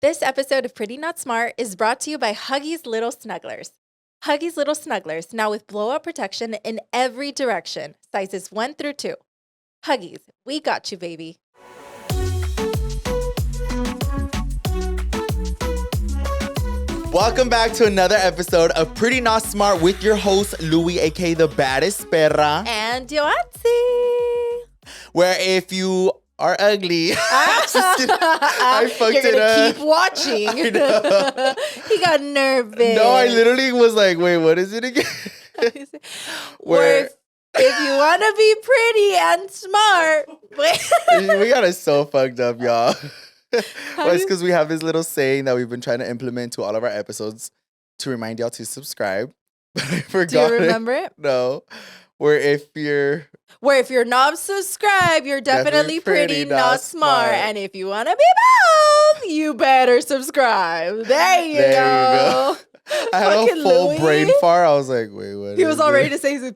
This episode of Pretty Not Smart is brought to you by Huggies Little Snugglers. Huggies Little Snugglers, now with blowout protection in every direction, sizes 1 through 2. Huggies, we got you, baby. Welcome back to another episode of Pretty Not Smart with your host, Louie, aka the baddest perra. And Yoatzi. Where if you are ugly, I fucked You're it gonna up. keep watching. I know. He got nervous. No, I literally was like, wait, what is it again? Where if you want to be pretty and smart. We got it so fucked up, y'all. Well, it's because we have this little saying that we've been trying to implement to all of our episodes to remind y'all to subscribe. But I forgot. Do you remember it? No. Where if you're not subscribed, you're definitely pretty, not smart. And if you want to be both, you better subscribe. There you go. I had Fucking a full Louie. brain fart. I was like, wait, what? He was all ready to say something.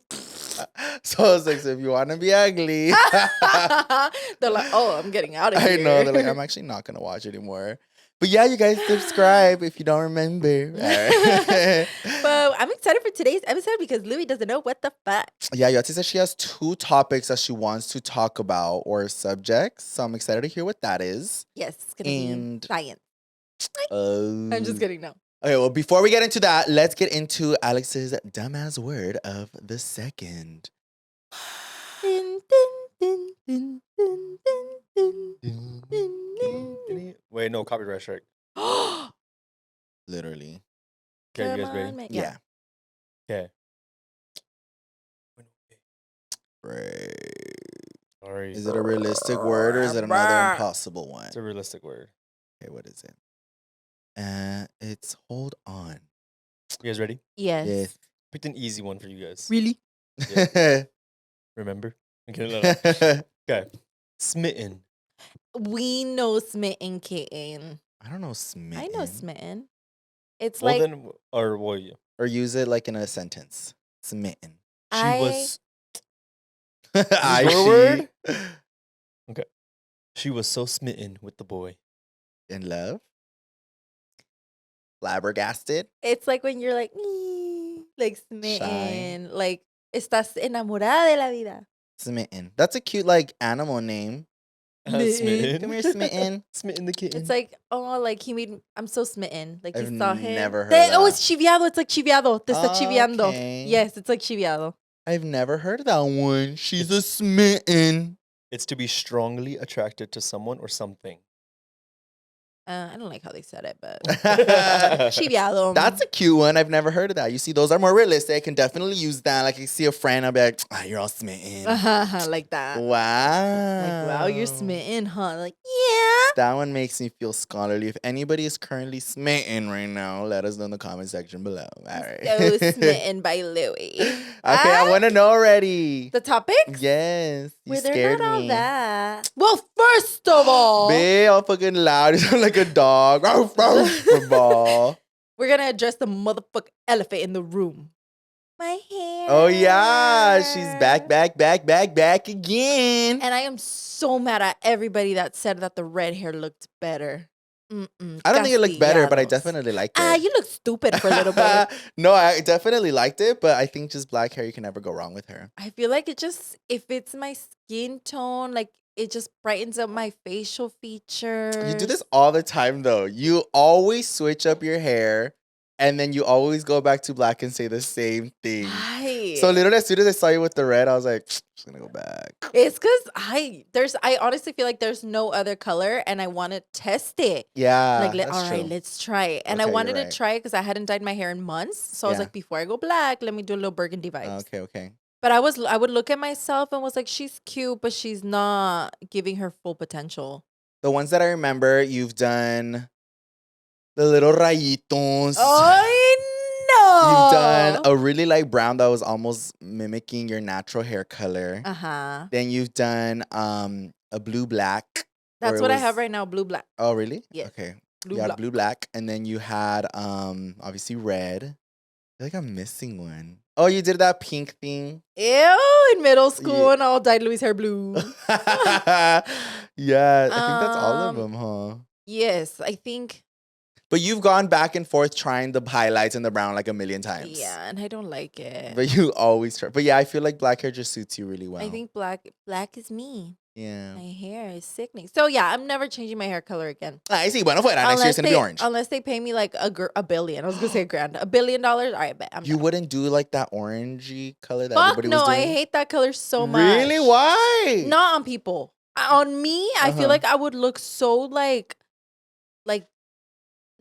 So I was like, so if you want to be ugly. They're like, oh, I'm getting out of here. I know. They're like, I'm actually not going to watch anymore. But yeah, you guys subscribe if you don't remember. All right. But I'm excited for today's episode because Louie doesn't know what the fuck. Yeah, Yoatzi says she has 2 topics that she wants to talk about or subjects. So I'm excited to hear what that is. Yes, it's going to be science. I'm just kidding, no. Okay, well, before we get into that, let's get into Alex's dumbass word of the second. Dun, dun, dun, dun, dun, dun, dun. Wait, no, copyright strike. Literally. Okay, you guys Come ready? on, man. Yeah. Okay. Right. Sorry. Is it a realistic word or is it another impossible one? It's a realistic word. Okay, what is it? It's hold on. You guys ready? Yes. Yes. Picked an easy one for you guys. Really? Yeah. Remember? Okay, no. Okay. Smitten. We know smitten kitten. I don't know smitten. I know smitten. It's Well, like then, or well, yeah. Or use it like in a sentence. Smitten. She I- was. I your she word? Okay. She was so smitten with the boy. in love. Flabbergasted. it's like when you're like smitten, like estás enamorada de la vida. Smitten. That's a cute like animal name. Smitten. Come here, smitten. Smitten the kitten. It's like, oh, like I'm so smitten. Like I've you saw him. never heard Oh, that. it's chiviado. It's like chiviado. Te está chiviando. Okay. Yes, it's like chiviado. I've never heard that one. She's a smitten. It's to be strongly attracted to someone or something. I don't like how they said it, but chiviado. That's a cute one. I've never heard of that. You see, those are more realistic. I can definitely use that. Like, I see a friend, I'll be like, you're all smitten. like that. Wow. Like, wow, you're smitten, huh? Like, yeah. That one makes me feel scholarly. If anybody is currently smitten right now, let us know in the comment section below. All right. So smitten by Louie. Okay, I want to know already. The topic? Yes. You Where they're scared not all me. that. Well, first of all, Babe, all fucking loud. You sound like a dog. Ruff, ruff, for ball. we're gonna address the motherfucking elephant in the room. My hair. Oh, yeah. She's back again. And I am so mad at everybody that said that the red hair looked better. I don't think it looked better, but I Castillados. definitely liked it. You look stupid for a little bit. No, I definitely liked it, but I think just black hair, you can never go wrong with her. I feel like if it's my skin tone, like it just brightens up my facial features. You do this all the time, though. You always switch up your hair, and then you always go back to black and say the same thing. Right. So literally, as soon as I saw you with the red, I was like, just gonna go back. It's because I honestly feel like there's no other color, and I want to test it. Yeah, Like, that's all right, true. let's try it. And I Okay, wanted you're to right. try it because I hadn't dyed my hair in months. So I was Yeah. like, before I go black, let me do a little burgundy vibes. Okay. But I would look at myself and was like, she's cute, but she's not giving her full potential. The ones that I remember, you've done the little rayitos. Oh no! You've done a really light brown that was almost mimicking your natural hair color. Uh-huh. Then you've done a blue black. where That's it what I was- have right now, blue black. Oh, really? Yes. Okay. Blue you had black. blue black, and then you had obviously red. I feel like I'm missing one. Oh, you did that pink thing. Ew, in middle school, Yeah. and all dyed Louis' hair blue. Yeah, I think that's all of Um, them, huh? Yes, I think But you've gone back and forth trying the highlights and the brown like a million times. Yeah, and I don't like it. But you always try. But yeah, I feel like black hair just suits you really well. I think black is me. Yeah. My hair is sickening. So yeah, I'm never changing my hair color again. I see. Bueno, fuera. Next year it's going to be orange. Unless they pay me like a billion. I was going to say $1 billion. All right, bet. You wouldn't do like that orangey color that Fuck everybody no, was doing? I hate that color so much. Really? Why? Not on people. On me, I feel Uh-huh. like I would look so like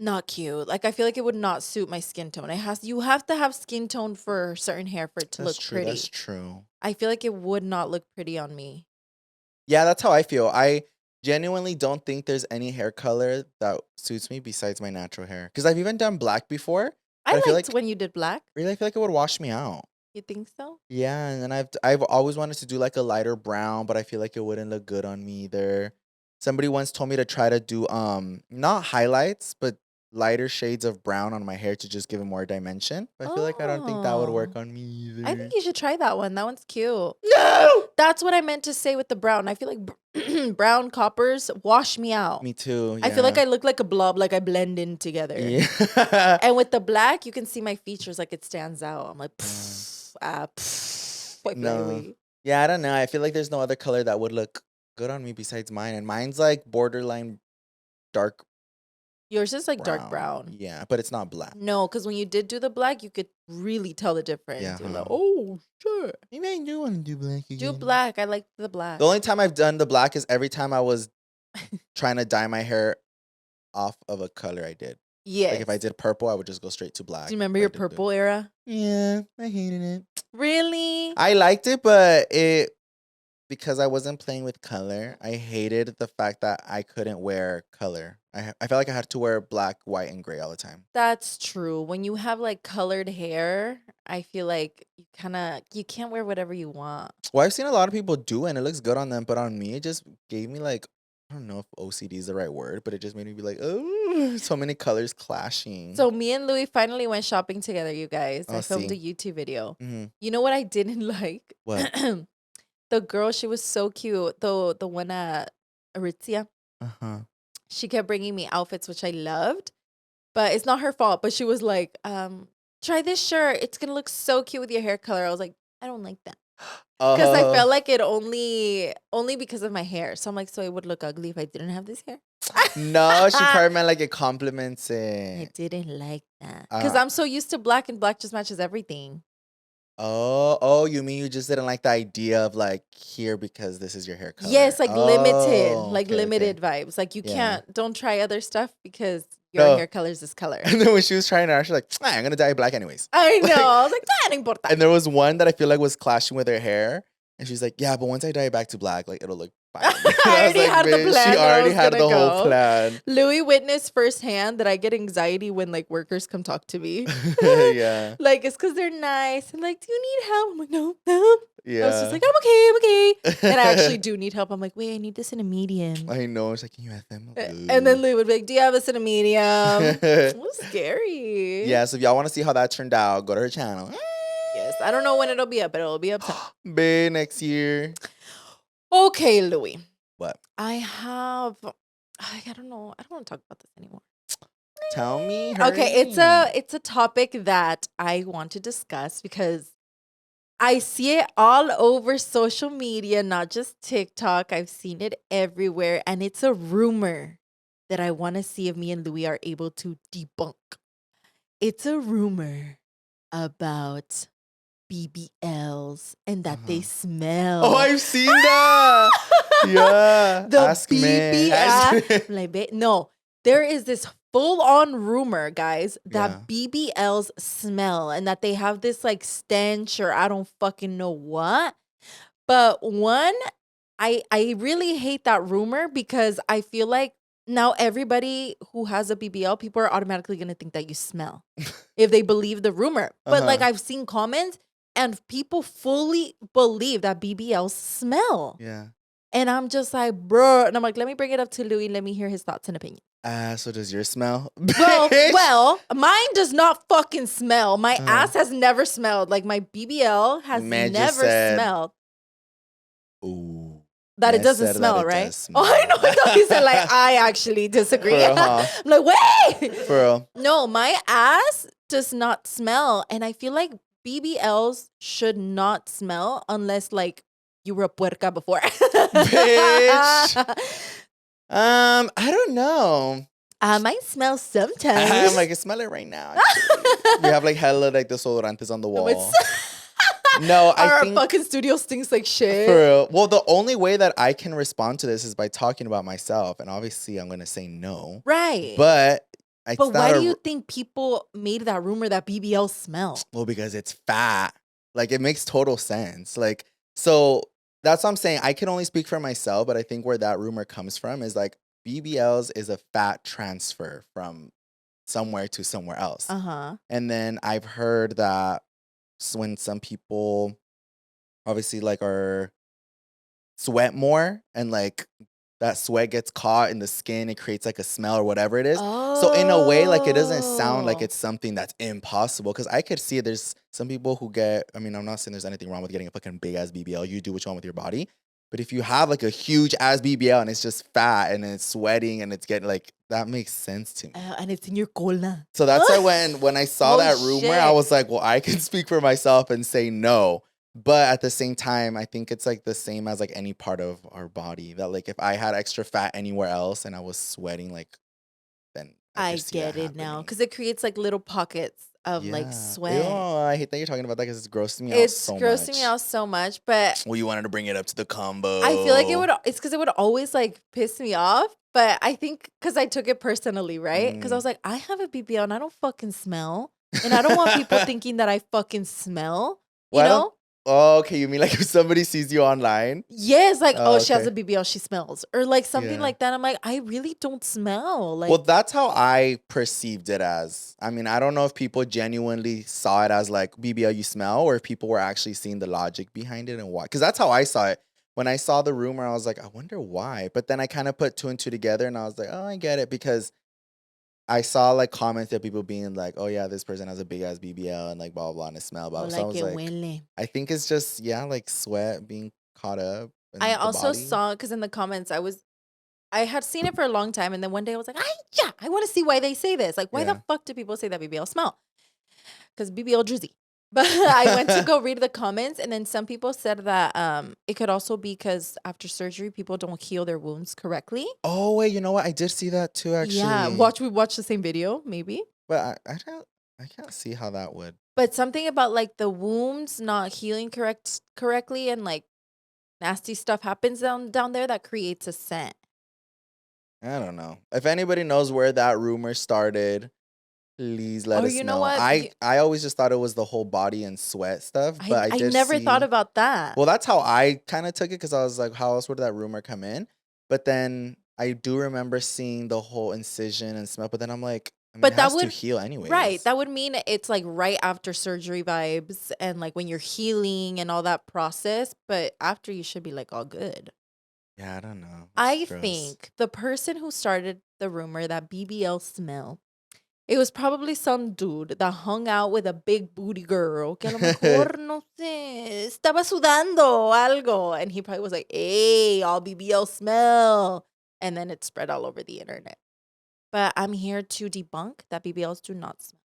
not cute. Like I feel like it would not suit my skin tone. You have to have skin tone for certain hair for it to look true. pretty. That's true. I feel like it would not look pretty on me. Yeah, that's how I feel. I genuinely don't think there's any hair color that suits me besides my natural hair. Because I've even done black before. I I liked feel like- when you did black. Really, I feel like it would wash me out. You think so? Yeah, and then I've always wanted to do like a lighter brown, but I feel like it wouldn't look good on me either. Somebody once told me to try to do not highlights, but lighter shades of brown on my hair to just give it more dimension. But I feel like I don't think that would work on me either. I think you should try that one. That one's cute. No! That's what I meant to say with the brown. I feel like brown coppers wash me out. Me too. I feel like yeah. I look like a blob, like I blend in together. Yeah. And with the black, you can see my features, like it stands out. I'm like, like No. really. Yeah, I don't know. I feel like there's no other color that would look good on me besides mine. And mine's like borderline dark Yours is like dark brown. Yeah, but it's not black. No, because when you did do the black, you could really tell the difference. Yeah, You're huh. like, oh, shit. Maybe I do want to do black again. Do black. I like the black. The only time I've done the black is every time I was trying to dye my hair off of a color I did. Yes. Like if I did purple, I would just go straight to black. Do you remember If I your did blue. purple era? Yeah, I hated it. Really? I liked it, but because I wasn't playing with color, I hated the fact that I couldn't wear color. I felt like I had to wear black, white, and gray all the time. That's true. When you have like colored hair, I feel like you can't wear whatever you want. Well, I've seen a lot of people do it, and it looks good on them, but on me, it just gave me like, I don't know if OCD is the right word, but it just made me be like, oh, so many colors clashing. So me and Louie finally went shopping together, you guys. I Oh, filmed see. a YouTube video. hmm You know what I didn't like? What? The girl, she was so cute. The one at Aritzia. Uh-huh. She kept bringing me outfits, which I loved. But it's not her fault. But she was like, try this shirt. It's going to look so cute with your hair color. I was like, I don't like that. Because I felt like it only because of my hair. So I'm like, so it would look ugly if I didn't have this hair? No, she probably meant like it compliments I it. didn't like that. Because Uh, I'm so used to black, and black just matches everything. Oh, you mean you just didn't like the idea of like here because this is your hair color? Yes, like limited, Oh, like okay, limited okay. vibes. Like you Yeah. don't try other stuff because your No. hair color is this color. And then when she was trying it out, she's like, I'm gonna dye it black anyways. I know. I was like, no importa. And there was one that I feel like was clashing with her hair. And she's like, yeah, but once I dye it back to black, like it'll look fine. I already had the "Bitch, plan She that I already was had the gonna whole go." plan. Louis witnessed firsthand that I get anxiety when like workers come talk to me. Yeah. Like it's because they're nice and like, do you need help? I'm like, no. Yeah. I was just like, I'm okay. And I actually do need help. I'm like, wait, I need this in a medium. I know. She's like, can you have them? And then Louis would be like, do you have this in a medium? It was scary. Yeah, so if y'all want to see how that turned out, go to her channel. Yes. I don't know when it'll be up, but it'll be up soon. Babe, next year. Okay, Louis. What? I don't know. I don't want to talk about this anymore. Tell me. Okay, hurry. it's a topic that I want to discuss because I see it all over social media, not just TikTok. I've seen it everywhere, and it's a rumor that I want to see if me and Louis are able to debunk. It's a rumor about BBLs and that they smell. Oh, I've seen that. Yeah. The Ask me. BBL. Like, no, there is this full-on rumor, guys, that BBLs smell and that they have this like stench or I don't fucking know what. But one, I really hate that rumor because I feel like now everybody who has a BBL, people are automatically going to think that you smell if they believe the rumor. But like I've seen comments and people fully believe that BBLs smell. Yeah. And I'm just like, bro. And I'm like, let me bring it up to Louis. Let me hear his thoughts and opinion. So does yours smell? Well, mine does not fucking smell. My ass has never smelled. Like my BBL has Man just never said- smelled. Ooh. That it I doesn't said that smell, it right? does smell. Oh, I know. I thought you said like I actually disagree. For real, huh? I'm like, wait. For real. No, my ass does not smell, and I feel like BBLs should not smell unless like you were a puerca before. Bitch. I don't know. I might smell I'm sometimes. like, I smell it right now. Actually. We have like hella like desodorantes on the No, wall. it's- No, I Our think fucking studio stinks like shit. for real. Well, the only way that I can respond to this is by talking about myself, and obviously I'm gonna say no. Right. But it's But not why a do you think people made that rumor that BBL smell? well, because it's fat. Like it makes total sense. Like so that's what I'm saying. I can only speak for myself, but I think where that rumor comes from is like BBLs is a fat transfer from somewhere to somewhere else. Uh-huh. And then I've heard that when some people obviously like are sweat more and like that sweat gets caught in the skin, it creates like a smell or whatever it is. So in a way, like it doesn't sound like it's something that's impossible. Cause I could see there's some people who get, I mean, I'm not saying there's anything wrong with getting a fucking big ass BBL. You do what you want with your body. But if you have like a huge ass BBL and it's just fat and it's sweating and it's getting like, that makes sense to me. And it's in your cola. So that's why when I saw Oh, that rumor, I shit. was like, well, I can speak for myself and say no. But at the same time, I think it's like the same as like any part of our body that like if I had extra fat anywhere else and I was sweating, like then I could see get that it now. happening. Because it creates like little pockets of like Yeah. sweat. Ew, I hate that you're talking about that because it's grossing me out It's so grossing me much. out so much, but Well, you wanted to bring it up to the combo. I feel like it's because it would always like piss me off. But I think because I took it personally, right? Because I was like, I have a BBL and I don't fucking smell. And I don't want people thinking that I fucking smell. Well, I You don't- know? Oh, okay. You mean like if somebody sees you online? Yes, like, Oh, she has a okay. BBL, she smells. Or like something Yeah. like that. I'm like, I really don't smell. Like, Well, that's how I perceived it as. I mean, I don't know if people genuinely saw it as like BBL you smell or if people were actually seeing the logic behind it and why. Because that's how I saw it. When I saw the rumor, I was like, I wonder why. But then I kind of put two and two together and I was like, oh, I get it. Because I saw like comments that people being like, oh, yeah, this person has a big ass BBL and like blah, blah, blah, and it smell blah. oh, So I like was it like, huele. I think it's just, yeah, like sweat being caught up. In I the also body. saw, because in the comments, I had seen it for a long time. And then one day I was like, I want to see why they say this. Like, why Yeah. the fuck do people say that BBL smell? Because BBL drizzy. But I went to go read the comments, and then some people said that it could also be because after surgery, people don't heal their wounds correctly. Oh, wait, you know what? I did see that too, actually. Yeah, we watched the same video, maybe. But I can't see how that would. But something about like the wounds not healing correctly, and like nasty stuff happens down there that creates a scent. I don't know. If anybody knows where that rumor started, please let Or us you know. know what? I always just thought it was the whole body and sweat stuff, but I I did never thought see- about that. Well, that's how I kind of took it because I was like, how else would that rumor come in? But then I do remember seeing the whole incision and smell. But then I'm like, I mean, But it that has to would- heal anyways. Right. That would mean it's like right after surgery vibes and like when you're healing and all that process. But after you should be like all good. Yeah, I don't know. I It's gross. think the person who started the rumor that BBL smell, it was probably some dude that hung out with a big booty girl. Que a lo mejor, no sé, estaba sudando algo. And he probably was like, hey, all BBL smell. And then it spread all over the internet. But I'm here to debunk that BBLs do not smell.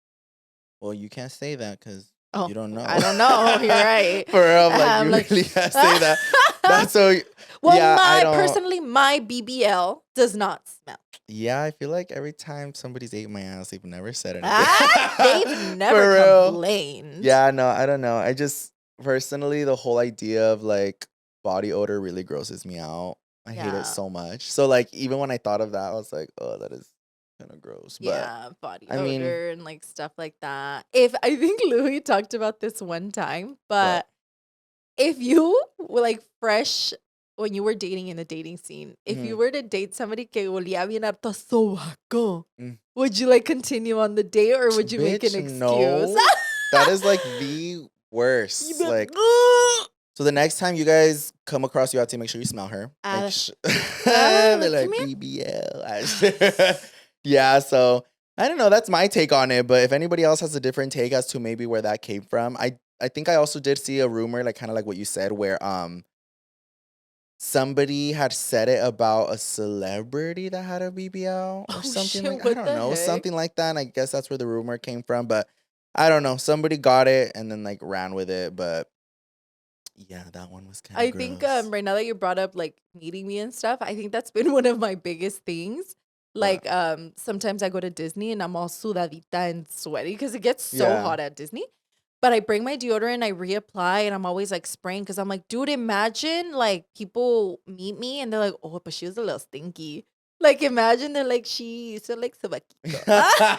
Well, you can't say that because Oh, you don't know. I don't know. You're right. For real, like I'm you like- really can't say that. That's so. Well, yeah, I don't. personally, my BBL does not smell. Yeah, I feel like every time somebody's ate my ass, they've never said anything. They've never For real. complained. Yeah, no, I don't know. I just personally, the whole idea of like body odor really grosses me out. I hate Yeah. it so much. So like, even when I thought of that, I was like, oh, that is kind of gross. But Yeah, body I mean- odor and like stuff like that. If I think Louie talked about this one time, but if you were like fresh when you were dating in the dating scene, if you Mhm. were to date somebody que olía bien harto a sobaco, Mm. would you like continue on the date or would you make an Bitch, excuse? no. That is like the worst. You'd be Like, "Ugh." so the next time you guys come across Yoatzi, make sure you smell her. Ah, They're like, like come here. BBL. Yeah, so I don't know. That's my take on it. But if anybody else has a different take as to maybe where that came from, I think I also did see a rumor, like kind of like what you said, where somebody had said it about a celebrity that had a BBL or Oh, something shit, like I what don't the know, heck? something like that. And I guess that's where the rumor came from, but I don't know. Somebody got it and then like ran with it, but yeah, that one was kind of I gross. think right now that you brought up like meeting me and stuff, I think that's been one of my biggest things. What? Like sometimes I go to Disney and I'm all sudadita and sweaty because it gets so Yeah. hot at Disney. But I bring my deodorant, I reapply, and I'm always like spraying because I'm like, dude, imagine like people meet me and they're like, oh, but she was a little stinky. Like imagine they're like, she so like sabaquito.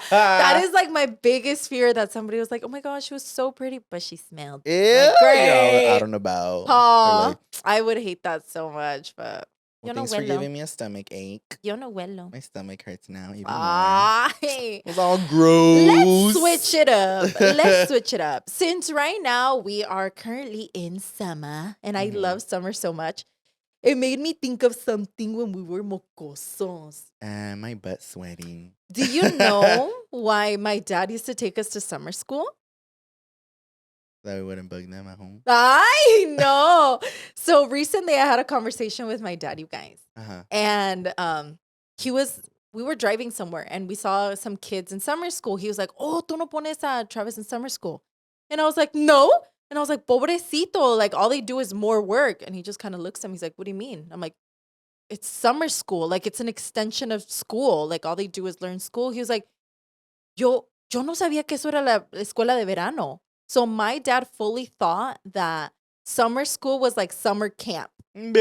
That is like my biggest fear, that somebody was like, oh my gosh, she was so pretty, but she smelled Ew, like you know, great. out and about. Or Aw, like, I would hate that so much, but well, yo no thanks for huelo. giving me a stomach ache. Yo no huelo. My stomach hurts now even more. Ay. It was all gross. Let's switch it up. Let's switch it up. Since right now we are currently in summer, and I Mhm. love summer so much, it made me think of something when we were mocosos. My butt sweating. Do you know why my dad used to take us to summer school? That we wouldn't bug them at home. I know. So recently I had a conversation with my dad, you guys. Uh-huh. And we were driving somewhere and we saw some kids in summer school. He was like, oh, tú no pones a Travis in summer school. And I was like, no. And I was like, pobrecito, like all they do is more work. And he just kind of looks at me. He's like, what do you mean? I'm like, it's summer school. Like it's an extension of school. Like all they do is learn school. He was like, yo no sabía que eso era la escuela de verano. So my dad fully thought that summer school was like summer camp. And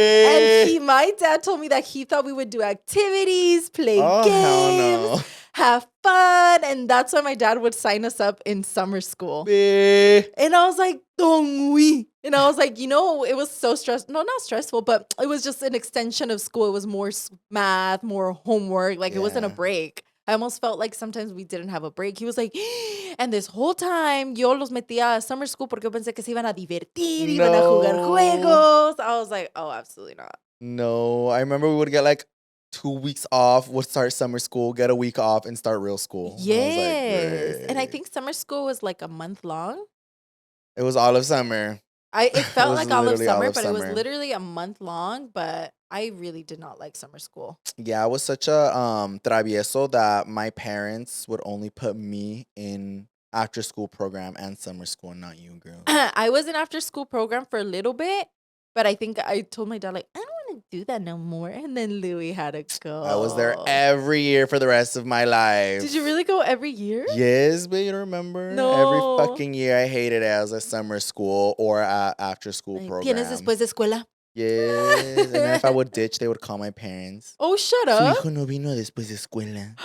my dad told me that he thought we would do activities, play hell games, no. have fun. And that's why my dad would sign us up in summer school. Bleh. And I was like, don't we? And I was like, it was so stressful. No, not stressful, but it was just an extension of school. It was more math, more homework. Like it wasn't a Yeah. break. I almost felt like sometimes we didn't have a break. He was like, and this whole time yo los metía a summer school porque yo pensé que se iban a divertir, iban a jugar No. juegos. I was like, oh, absolutely not. No, I remember we would get like 2 weeks off, would start summer school, get a week off, and start real school. And I was like, Yes. And I great. think summer school was like a month long. It was all of summer. It felt was like all of literally all summer, of but it was summer. literally a month long. But I really did not like summer school. Yeah, I was such a travieso that my parents would only put me in after school program and summer school, not you, girl. I was in after school program for a little bit, but I think I told my dad, like, I don't want to do that no more. And then Louie had to go. I was there every year for the rest of my life. Did you really go every year? Yes, but you don't remember? No. Every fucking year I hated it as a summer school or a after school Like, program. ¿Tienes después de escuela? Yes. And then if I would ditch, they would call my parents. Oh, shut Su up. hijo no vino después de escuela.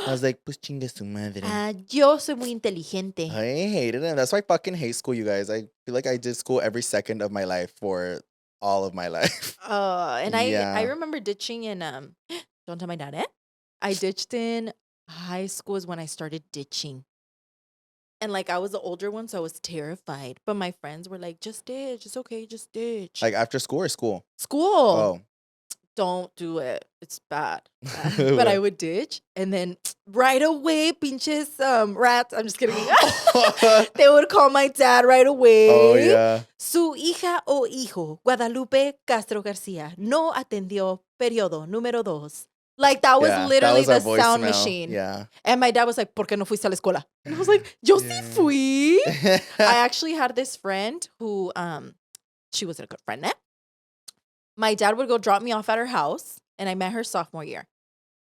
I was like, pues chingue su madre. Yo soy muy inteligente. I hated it. That's why I fucking hate school, you guys. I feel like I did school every second of my life for all of my life. And Yeah. I remember ditching in, don't tell my dad, eh? I ditched in high school is when I started ditching. And like I was the older one, so I was terrified. But my friends were like, just ditch. It's okay, just ditch. Like after school or school? School. Oh. Don't do it. It's bad. But I would ditch. And then right away, pinches rats. I'm just kidding. They would call my dad right away. Oh, yeah. Su hija o hijo, Guadalupe Castro García, no atendió periodo número 2. Like that was Yeah, literally that was the our sound voicemail. machine. Yeah. And my dad was like, ¿por qué no fuiste a la escuela? And I was like, yo sí Yeah. fui. I actually had this friend who, she was a good friend. My dad would go drop me off at her house, and I met her sophomore year.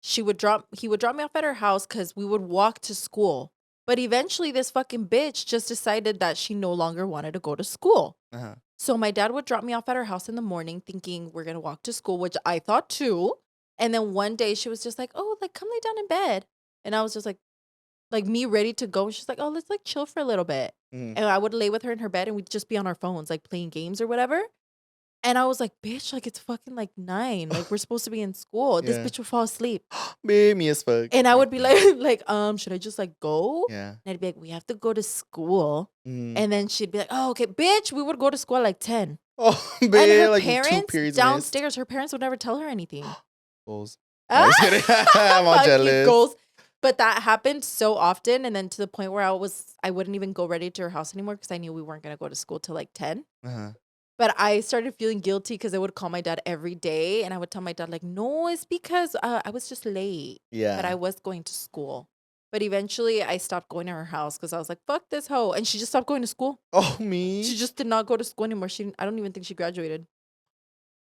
He would drop me off at her house because we would walk to school. But eventually, this fucking bitch just decided that she no longer wanted to go to school. Uh-huh. So my dad would drop me off at her house in the morning, thinking we're gonna walk to school, which I thought too. And then one day she was just like, "Oh, like come lay down in bed," and I was just like me ready to go. She's like, "Oh, let's like chill for a little bit," Mhm. and I would lay with her in her bed, and we'd just be on our phones, like playing games or whatever. And I was like, bitch, like it's fucking like 9. Like we're supposed to be in school. This Yeah. bitch would fall asleep. Babe, me as fuck. And I would be like, should I just like go? Yeah. And I'd be like, we have to go to school. Mhm. And then she'd be like, oh, okay, bitch, we would go to school at like 10. Oh, And babe, her like 2 parents periods downstairs, her parents would never tell her anything. Goals. No, I'm just kidding. I'm all Fuck you, jealous. goals. But that happened so often. And then to the point where I wouldn't even go ready to her house anymore because I knew we weren't going to go to school till like 10. Uh-huh. But I started feeling guilty because I would call my dad every day, and I would tell my dad like, "No, it's because I was just late, but I Yeah. was going to school." But eventually, I stopped going to her house because I was like, "Fuck this hoe," and she just stopped going to school. Oh, She me? just did not go to school anymore. I don't even think she graduated.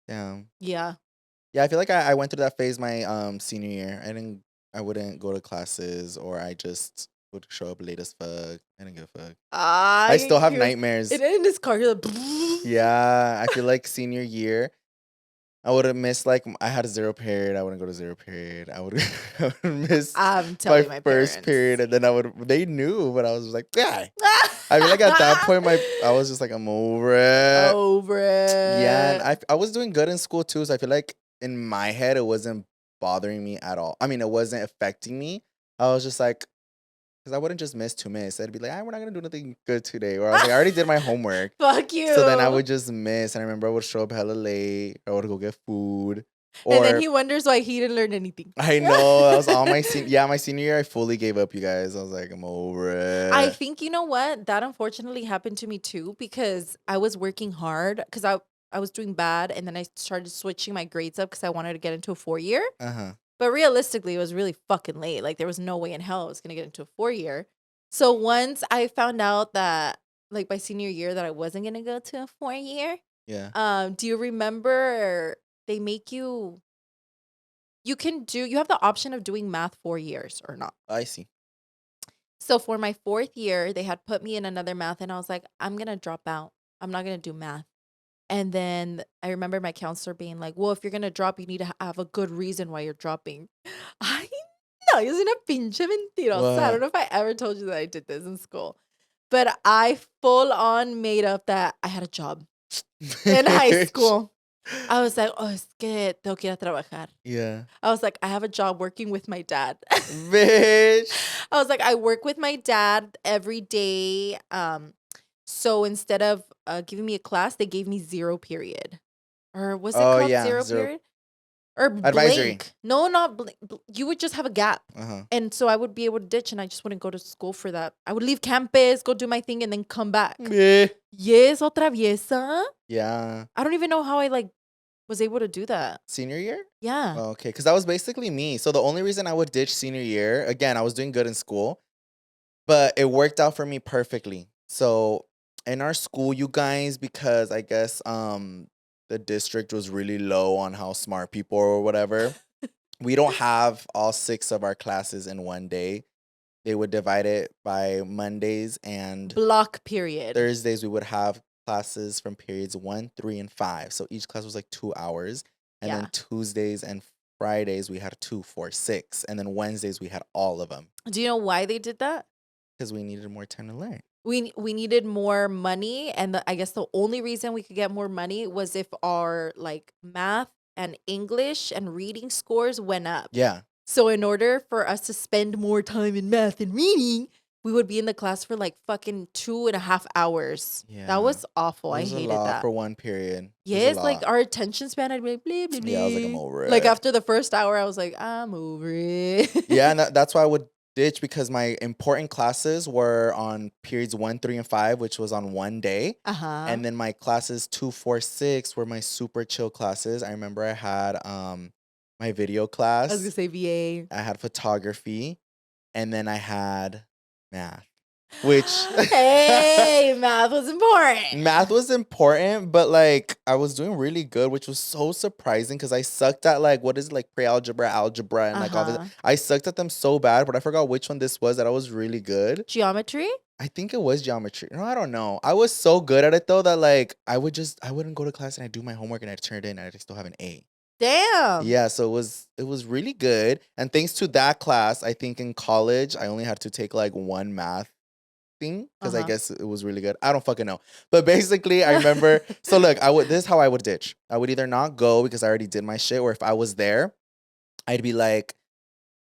Damn. Yeah. Yeah, I feel like I went through that phase my senior year. I wouldn't go to classes, or I just would show up late as fuck. I didn't give a fuck. I still have nightmares. And in his car, you're like, Yeah, I feel like senior year, I would have missed like I had a zero period. I wouldn't go to zero period. I would I would miss I'm telling my my first parents. period, and then they knew, but I was just like, yeah. I feel like at that point, I was just like, I'm over it. Over it. Yeah, and I was doing good in school too, so I feel like in my head it wasn't bothering me at all. I mean, it wasn't affecting me. I was just like, because I wouldn't just miss to miss. I'd be like, we're not gonna do nothing good today. Or I was like, I already did my homework. Fuck you. So then I would just miss. And I remember I would show up hella late. I would go get food. And then Or he wonders why he didn't learn anything. I know that was all my my senior year. I fully gave up, you guys. I was like, I'm over it. I think you know what? That unfortunately happened to me too because I was working hard because I was doing bad and then I started switching my grades up because I wanted to get into a 4-year. Uh-huh. But realistically, it was really fucking late. Like there was no way in hell I was gonna get into a 4-year. So once I found out that like my senior year that I wasn't gonna go to a 4-year, Yeah. do you remember they make you you have the option of doing math 4 years or not. I see. So for my 4th year, they had put me in another math and I was like, I'm going to drop out. I'm not going to do math. And then I remember my counselor being like, well, if you're going to drop, you need to have a good reason why you're dropping. I know, yo soy una pinche mentirosa. I What? don't know if I ever told you that I did this in school. But I full on made up that I had a job in high school. I was like, oh, es que tengo que ir a trabajar. Yeah. I was like, I have a job working with my dad. Bitch. I was like, I work with my dad every day. So instead of giving me a class, they gave me 0 period. Or was it called yeah, 0 zero. period? Or Advisory. blank. No, not blank. You would just have a gap. Uh-huh. And so I would be able to ditch and I just wouldn't go to school for that. I would leave campus, go do my thing, and then come back. Yeah. Yes, otra viesa. Yeah. I don't even know how I was able to do that. Senior year? Yeah. Oh, okay, because that was basically me. So the only reason I would ditch senior year, again, I was doing good in school, but it worked out for me perfectly. So in our school, you guys, because I guess the district was really low on how smart people are or whatever, we don't have all 6 of our classes in one day. They would divide it by Mondays and Block period. Thursdays. We would have classes from periods 1, 3, and 5. So each class was like 2 hours. And Yeah. then Tuesdays and Fridays, we had 2, 4, 6. And then Wednesdays, we had all of them Do you know why they did that? because we needed more time to learn. We needed more money, and I guess the only reason we could get more money was if our like math and English and reading scores went up. Yeah. So in order for us to spend more time in math and reading, we would be in the class for like fucking 2.5 hours. Yeah. That was awful. It I was a hated lot that. for one period. It was a Yes, like lot. our attention span, I'd be like, blah, blah, blah. Yeah, I was like, I'm over Like it. after the first hour, I was like, I'm over it. Yeah, and that's why I would ditch, because my important classes were on periods 1, 3, and 5, which was on one day. Uh-huh. And then my classes 2, 4, 6 were my super chill classes. I remember I had my video class. I was gonna say VA. I had photography, and then I had math, which Hey, math was important. math was important, but like I was doing really good, which was so surprising because I sucked at like what is it, like pre-algebra, algebra, and like all Uh-huh. this. I sucked at them so bad, but I forgot which one this was that I was really good. Geometry? I think it was geometry. No, I don't know. I was so good at it though that like I wouldn't go to class and I'd do my homework and I'd turn it in and I'd still have an A. Damn. Yeah, so it was really good. And thanks to that class, I think in college I only had to take like one math thing because I Uh-huh. guess it was really good. I don't fucking know. But basically, I remember. So look, this is how I would ditch. I would either not go because I already did my shit, or if I was there, I'd be like,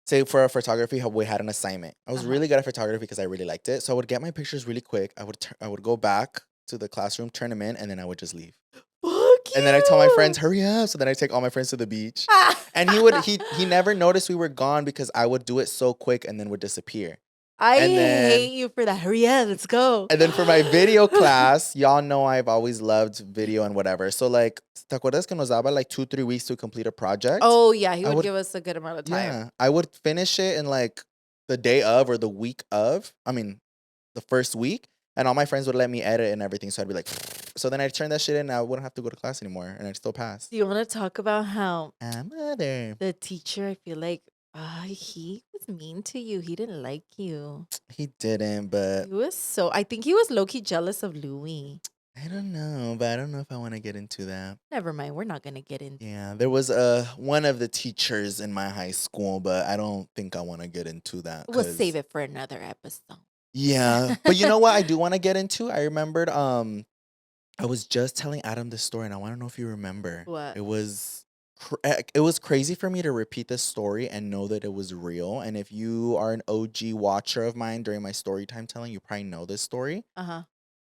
say for photography, how we had an assignment. I was Uh-huh. really good at photography because I really liked it. So I would get my pictures really quick. I would go back to the classroom, turn them in, and then I would just leave. Fuck And then I tell my you. friends, hurry up. So then I take all my friends to the beach. Ah. And he never noticed we were gone because I would do it so quick and then would disappear. I And then- hate you for that. Hurry up, let's go. And then for my video class, y'all know I've always loved video and whatever. So like, ¿te acuerdas que nos daba like 2-3 weeks to complete a project? Oh yeah, he I would would- give us a good amount of time. Yeah, I would finish it in like the day of or the week of. I mean, the first week, and all my friends would let me edit and everything. So I'd be like, so then I'd turn that shit in, and I wouldn't have to go to class anymore, and I'd still pass. Do you want to talk about how Mother, the teacher? I feel like he was mean to you. He didn't like you. he didn't, but He was so. I think he was low key jealous of Louie. I don't know. But I don't know if I want to get into that. Never mind. We're not gonna get into. Yeah, there was one of the teachers in my high school, but I don't think I want to get into that. We'll 'cause- save it for another episode. Yeah, but you know what I do want to get into? I remembered I was just telling Adam this story, and I want to know if you remember. What? It was crazy for me to repeat this story and know that it was real. And if you are an OG watcher of mine during my story time telling, you probably know this story Uh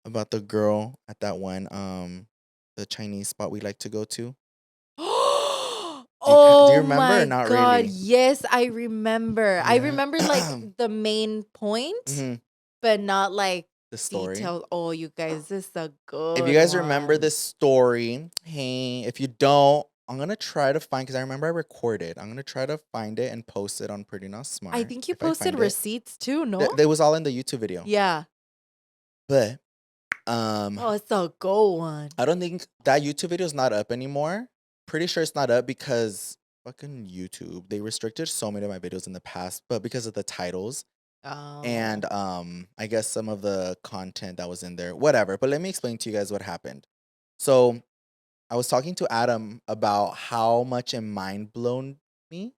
about the girl at that one the Chinese spot we like to go to. huh. do you remember my or not God. really? Yes, I remember. I Yeah. remember like the main point, Mhm, but not like the story. details. Oh, you guys, this is a good. If you guys remember one. this story, hey, if you don't, I'm gonna try to find, because I remember I recorded. I'm gonna try to find it and post it on Pretty Not Smart. I think you if I posted find it. receipts too. No. It was all in the YouTube video. Yeah. But Oh, it's a good one. I don't think that YouTube video is not up anymore. Pretty sure it's not up because fucking YouTube. They restricted so many of my videos in the past, but because of the titles Oh. and I guess some of the content that was in there, whatever. But let me explain to you guys what happened. So I was talking to Adam about how much it mind blown me,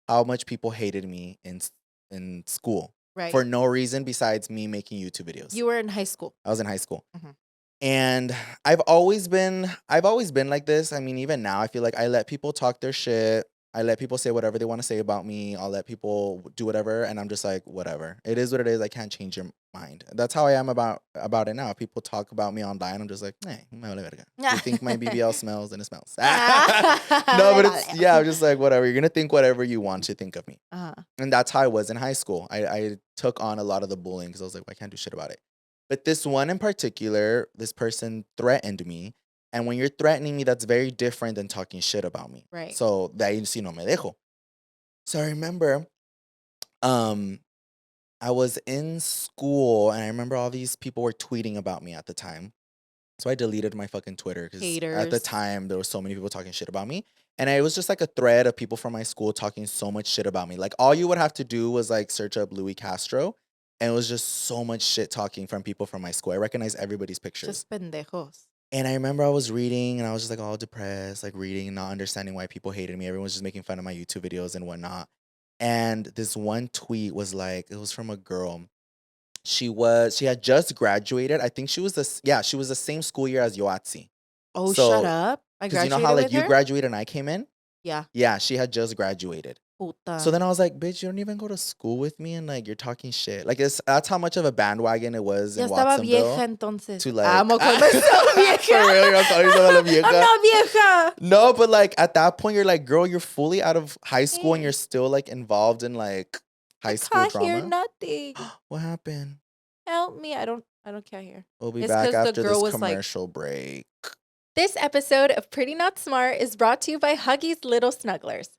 how much people hated me in school right. for no reason besides me making YouTube videos. You were in high school. I was in high school. Mhm. And I've always been like this. I mean, even now, I feel like I let people talk their shit. I let people say whatever they want to say about me. I'll let people do whatever, and I'm just like, whatever. It is what it is. I can't change your mind. That's how I am about it now. If people talk about me online, I'm just like, hey, me vale verga. You think my BBL smells, and it smells. No, but it's I'm just like, whatever. You're gonna think whatever you want to think of me. Uh-huh. And that's how I was in high school. I took on a lot of the bullying because I was like, well, I can't do shit about it. But this one in particular, this person threatened me. And when you're threatening me, that's very different than talking shit about me. Right. So de ahí sí no me dejo. So I remember I was in school and I remember all these people were tweeting about me at the time. So I deleted my fucking Twitter because at the Haters. time there were so many people talking shit about me. And it was just like a thread of people from my school talking so much shit about me. Like all you would have to do was like search up Louie Castro. And it was just so much shit talking from people from my school. I recognize everybody's pictures. Just pendejos. And I remember I was reading and I was just like all depressed, like reading and not understanding why people hated me. Everyone was just making fun of my YouTube videos and whatnot. And this one tweet was like, it was from a girl. She had just graduated. I think she was the same school year as Yoatzi. Oh, So, shut up! I Because you graduated know how like with you her? graduated and I came in? Yeah. Yeah, she had just graduated. Puta. So then I was like, bitch, you don't even go to school with me and like you're talking shit. Like that's how much of a bandwagon it was Ya in estaba Watsonville. vieja entonces. To like Amo cuando estaba vieja. For real, you're calling yourself a vieja? I'm not vieja. No, but like at that point, you're like, girl, you're fully out of high school and Hey. you're still like involved in like high I school can't hear drama. nothing. What happened? Help me. I don't care here. We'll be It's back 'cause the after girl this was like- commercial break. This episode of Pretty Not Smart is brought to you by Huggies Little Snugglers.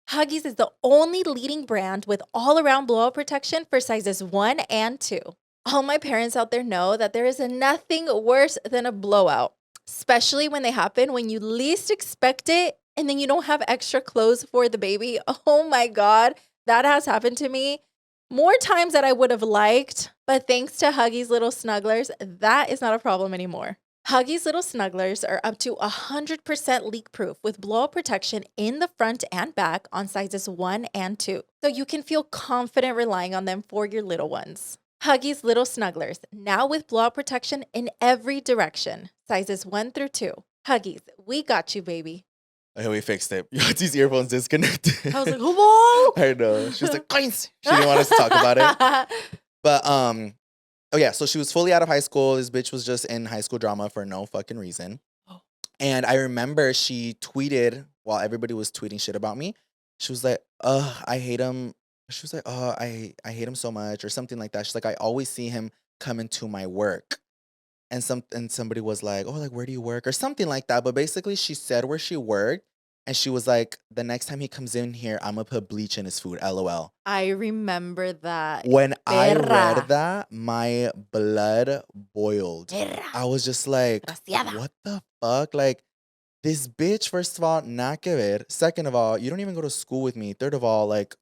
Huggies is the only leading brand with all-around blowout protection for sizes 1 and 2. All my parents out there know that there is nothing worse than a blowout, especially when they happen when you least expect it and then you don't have extra clothes for the baby. Oh my God, that has happened to me more times than I would have liked, but thanks to Huggies Little Snugglers, that is not a problem anymore. Huggies Little Snugglers are up to 100% leak-proof with blowout protection in the front and back on sizes 1 and 2, so you can feel confident relying on them for your little ones. Huggies Little Snugglers, now with blowout protection in every direction, sizes 1 through 2. Huggies, we got you, baby. Okay, we fixed it. Yoatzi's earphones disconnected. I was like, hello? I know. She was like, coins. She didn't want us to talk about it. But oh yeah, so she was fully out of high school. This bitch was just in high school drama for no fucking reason. Oh. And I remember she tweeted while everybody was tweeting shit about me. She was like, I hate him. She was like, "Oh, I hate him so much," or something like that. She's like, "I always see him come into my work." And somebody was like, "Oh, like where do you work?" or something like that. But basically, she said where she worked, and she was like, "The next time he comes in here, I'm gonna put bleach in his food." LOL. I remember that. When I read Perra. that, my blood boiled. Perra. I was just like, Desgraciada. "What the fuck?" Like this bitch. First of all, not que ver. Second of all, you don't even go to school with me. Third of all, like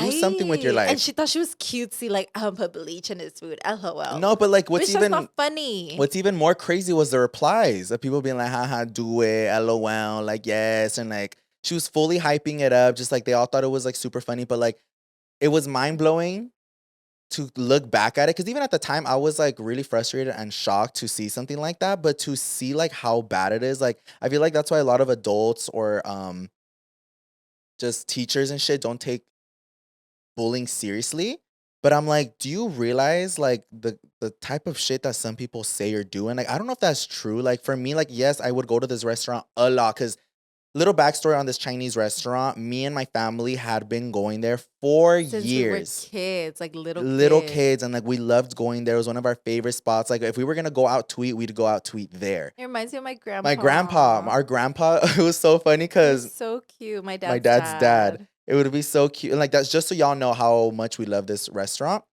do something with your And life. she thought she was cutesy, like, I'm put bleach in his food. LOL. No, but like Bitch, that's not funny. what's even more crazy was the replies of people being like, haha, do it, LOL, like yes, and like she was fully hyping it up, just like they all thought it was like super funny, but like it was mind blowing to look back at it. Cause even at the time I was like really frustrated and shocked to see something like that. But to see like how bad it is, like I feel like that's why a lot of adults or just teachers and shit don't take bullying seriously. But I'm like, do you realize like the type of shit that some people say or do? And like, I don't know if that's true. Like for me, like, yes, I would go to this restaurant a lot because little backstory on this Chinese restaurant, me and my family had been going there for Since years. we were kids, like Little kids, and like we loved going there. It was one of our favorite spots. Like if we were gonna go out to eat, we'd go out to eat there. It reminds me of my grandpa. Our grandpa, it was so funny He's because so cute. My my dad's dad's dad. It would be so cute. And like that's just so y'all know how much we love this restaurant.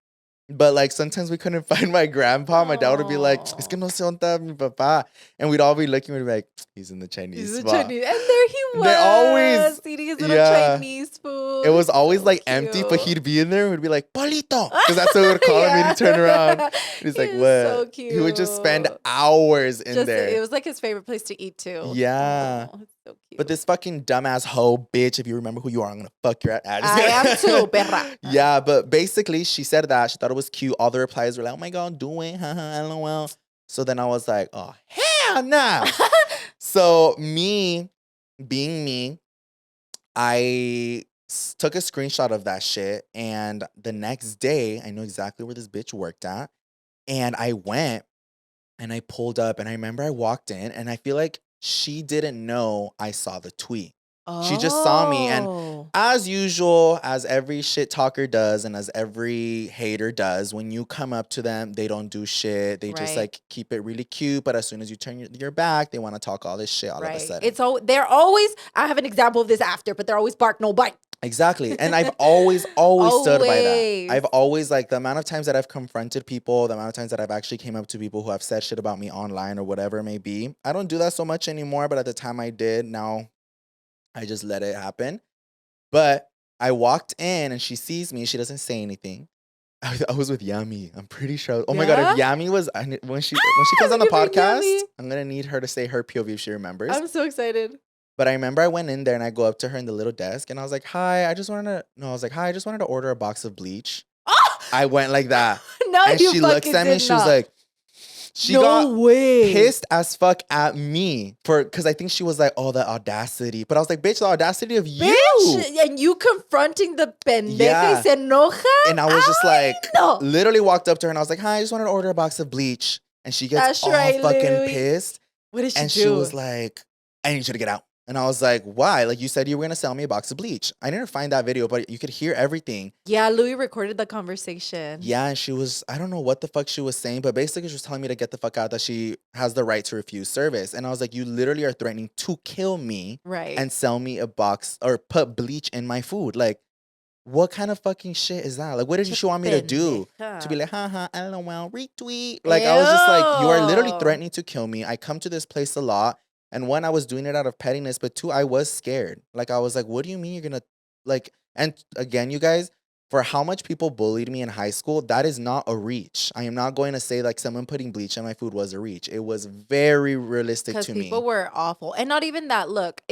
But like sometimes we couldn't find my grandpa. My dad would be like, "Es que no sé dónde está mi papá." And we'd all be looking, we'd be like, "He's in the Chinese He's a spot." Chinese. And there he was. They always- eating his little yeah. Chinese food. It was always So like empty, but cute. he'd be in there and we'd be like, "Polito," because that's what we would call him. And he'd turn around. And he's like, He was "What?" so He would just spend cute. hours in It there. was like his favorite place to eat too. Yeah. Oh, it's so cute. But this fucking dumbass hoe bitch, if you remember who you are, I'm gonna fuck your ass. I am too, perra. Yeah, but basically she said that. She thought it was cute. All the replies were like, "Oh my god, do it, haha, LOL." So then I was like, "Oh hell nah." So me being me, I took a screenshot of that shit, and the next day I knew exactly where this bitch worked at, and I went and I pulled up, and I remember I walked in, and I feel like she didn't know I saw the tweet. She just saw me, and Oh. as usual, as every shit talker does, and as every hater does, when you come up to them, they don't do shit. They just Right. like keep it really cute, but as soon as you turn your back, they want to talk all this shit all of a Right. sudden. They're always, I have an example of this after, but they're always bark, no bite. Exactly. And I've always stood by that. Always. I've always like the amount of times that I've confronted people, the amount of times that I've actually came up to people who have said shit about me online or whatever it may be. I don't do that so much anymore, but at the time I did. Now I just let it happen. But I walked in and she sees me. She doesn't say anything. I was with Yami. I'm pretty sure. Oh my god, if Yami was when she comes on the Look at me, podcast, Yami. I'm gonna need her to say her POV if she remembers. I'm so excited. But I remember I went in there and I go up to her in the little desk and I was like, "Hi, I just wanted to order a box of bleach." Oh! I went like that. No, And you she looks fucking at me and did she was not. like, she no got way. pissed as fuck at me because I think she was like, "Oh, the audacity." But I was like, "Bitch, the audacity of you." Bitch, and you confronting the pendeja Yeah. y se enoja? And I was just like, no. literally walked up to her and I was like, "Hi, I just wanted to order a box of bleach." And she gets That's all right, fucking Louie. pissed. What did she And do? she was like, "I need you to get out." And I was like, "Why? Like you said you were gonna sell me a box of bleach." I didn't find that video, but you could hear everything. Yeah, Louie recorded the conversation. Yeah, and she was, I don't know what the fuck she was saying, but basically she was telling me to get the fuck out, that she has the right to refuse service. And I was like, you literally are threatening to kill me Right. and sell me a box or put bleach in my food. Like, what kind of fucking shit is that? Like, what did she want me to do? To be like, haha, LOL, retweet. Like, I was just like, you are literally Ew. threatening to kill me. I come to this place a lot. And one, I was doing it out of pettiness, but two, I was scared. Like, I was like, what do you mean you're gonna, like, and again, you guys, for how much people bullied me in high school, that is not a reach. I am not going to say like someone putting bleach in my food was a reach. It was very realistic Because to people me. were awful. And not even that. Look,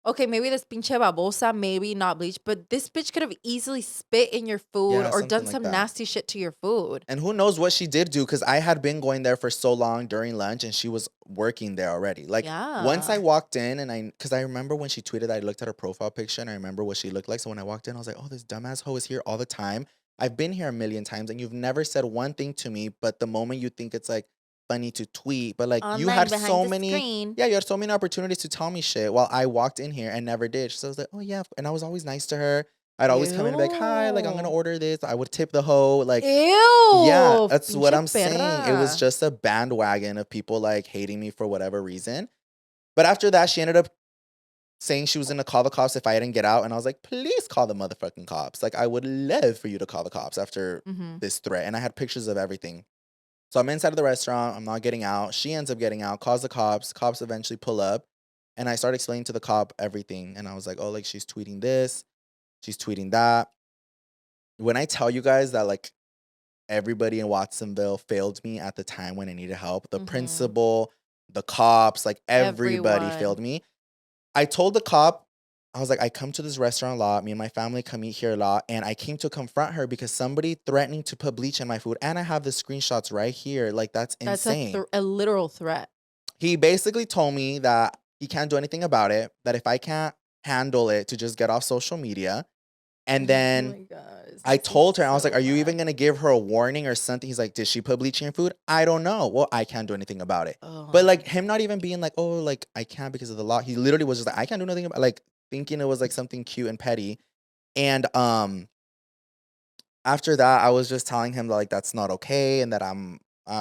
okay, maybe this pinche babosa, maybe not bleach, but this bitch could have easily spit in your food Yeah, or something done like some that. nasty shit to your food. And who knows what she did do, because I had been going there for so long during lunch and she was working there already. Like, once I Yeah. walked in and because I remember when she tweeted, I looked at her profile picture and I remember what she looked like. So when I walked in, I was like, oh, this dumbass hoe is here all the time. I've been here a million times and you've never said one thing to me, but the moment you think it's like funny to tweet, but like you Online had behind so the many, screen. yeah, you had so many opportunities to tell me shit while I walked in here and never did. So I was like, oh yeah. And I was always nice to her. I'd always come in and be like, hi, like I'm gonna Ew. order this. I would tip the hoe. Like, Ew. yeah, that's what Pinche I'm saying. It was perra. just a bandwagon of people like hating me for whatever reason. But after that, she ended up saying she was gonna call the cops if I didn't get out. And I was like, please call the motherfucking cops. Like, I would love for you to call the cops after Mhm. this threat. And I had pictures of everything. So I'm inside of the restaurant. I'm not getting out. She ends up getting out, calls the cops. Cops eventually pull up. And I started explaining to the cop everything. And I was like, oh, like she's tweeting this, she's tweeting that. When I tell you guys that, like, everybody in Watsonville failed me at the time when I needed help, the Mhm. principal, the cops, like everybody failed Everyone. me. I told the cop, I was like, I come to this restaurant a lot. Me and my family come eat here a lot. And I came to confront her because somebody threatening to put bleach in my food. And I have the screenshots right here. Like, that's That's insane. a literal threat. He basically told me that he can't do anything about it, that if I can't handle it, to just get off social media. And Oh then my gosh. I This is told her, I was like, so are you even bad. going to give her a warning or something? He's like, did she put bleach in your food? I don't know. Well, I can't do anything about it. But Oh. like him not even being like, oh, like I can't because of the law. He literally was just like, I can't do nothing about, like, thinking it was like something cute and petty. And after that, I was just telling him that, like, that's not okay, and that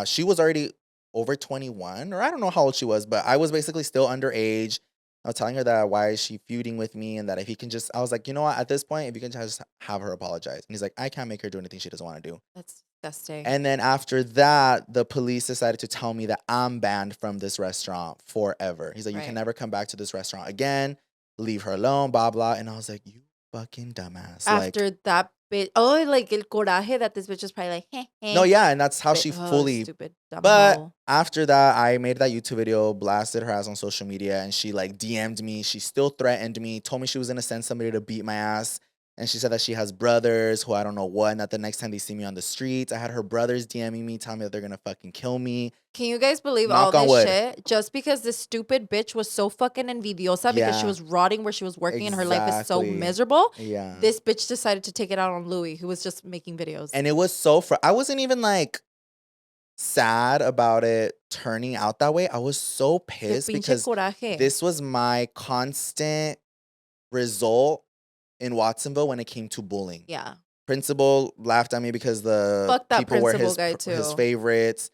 she was already over 21, or I don't know how old she was, but I was basically still underage. I was telling her that why is she feuding with me, and that if he can just, I was like, you know what, at this point, if you can just have her apologize. And he's like, I can't make her do anything she doesn't want to do. That's disgusting. And then after that, the police decided to tell me that I'm banned from this restaurant forever. He's like, you can Right. never come back to this restaurant again. Leave her alone, blah, blah. And I was like, you fucking dumbass. Like, After that bitch. Oh, like el coraje that this bitch is probably like, heh, no, heh. yeah, and that's how But, she oh, fully. stupid dumb But hoe. after that, I made that YouTube video, blasted her ass on social media, and she like DM'd me. She still threatened me, told me she was gonna send somebody to beat my ass. And she said that she has brothers who I don't know what, and that the next time they see me on the streets, I had her brothers DMing me, telling me that they're gonna fucking kill me. Can you guys believe Knock all on this wood. shit? Just because this stupid bitch was so fucking envidiosa because she Yeah. was rotting where she was working and her life is so Exactly. miserable. Yeah. This bitch decided to take it out on Louie, who was just making videos. And it was so I wasn't even like sad about it turning out that way. I was so Qué pissed pinche because coraje. this was my constant result in Watsonville when it came to bullying. Yeah. Principal laughed at me because the Fuck that people were principal guy, his too. favorites.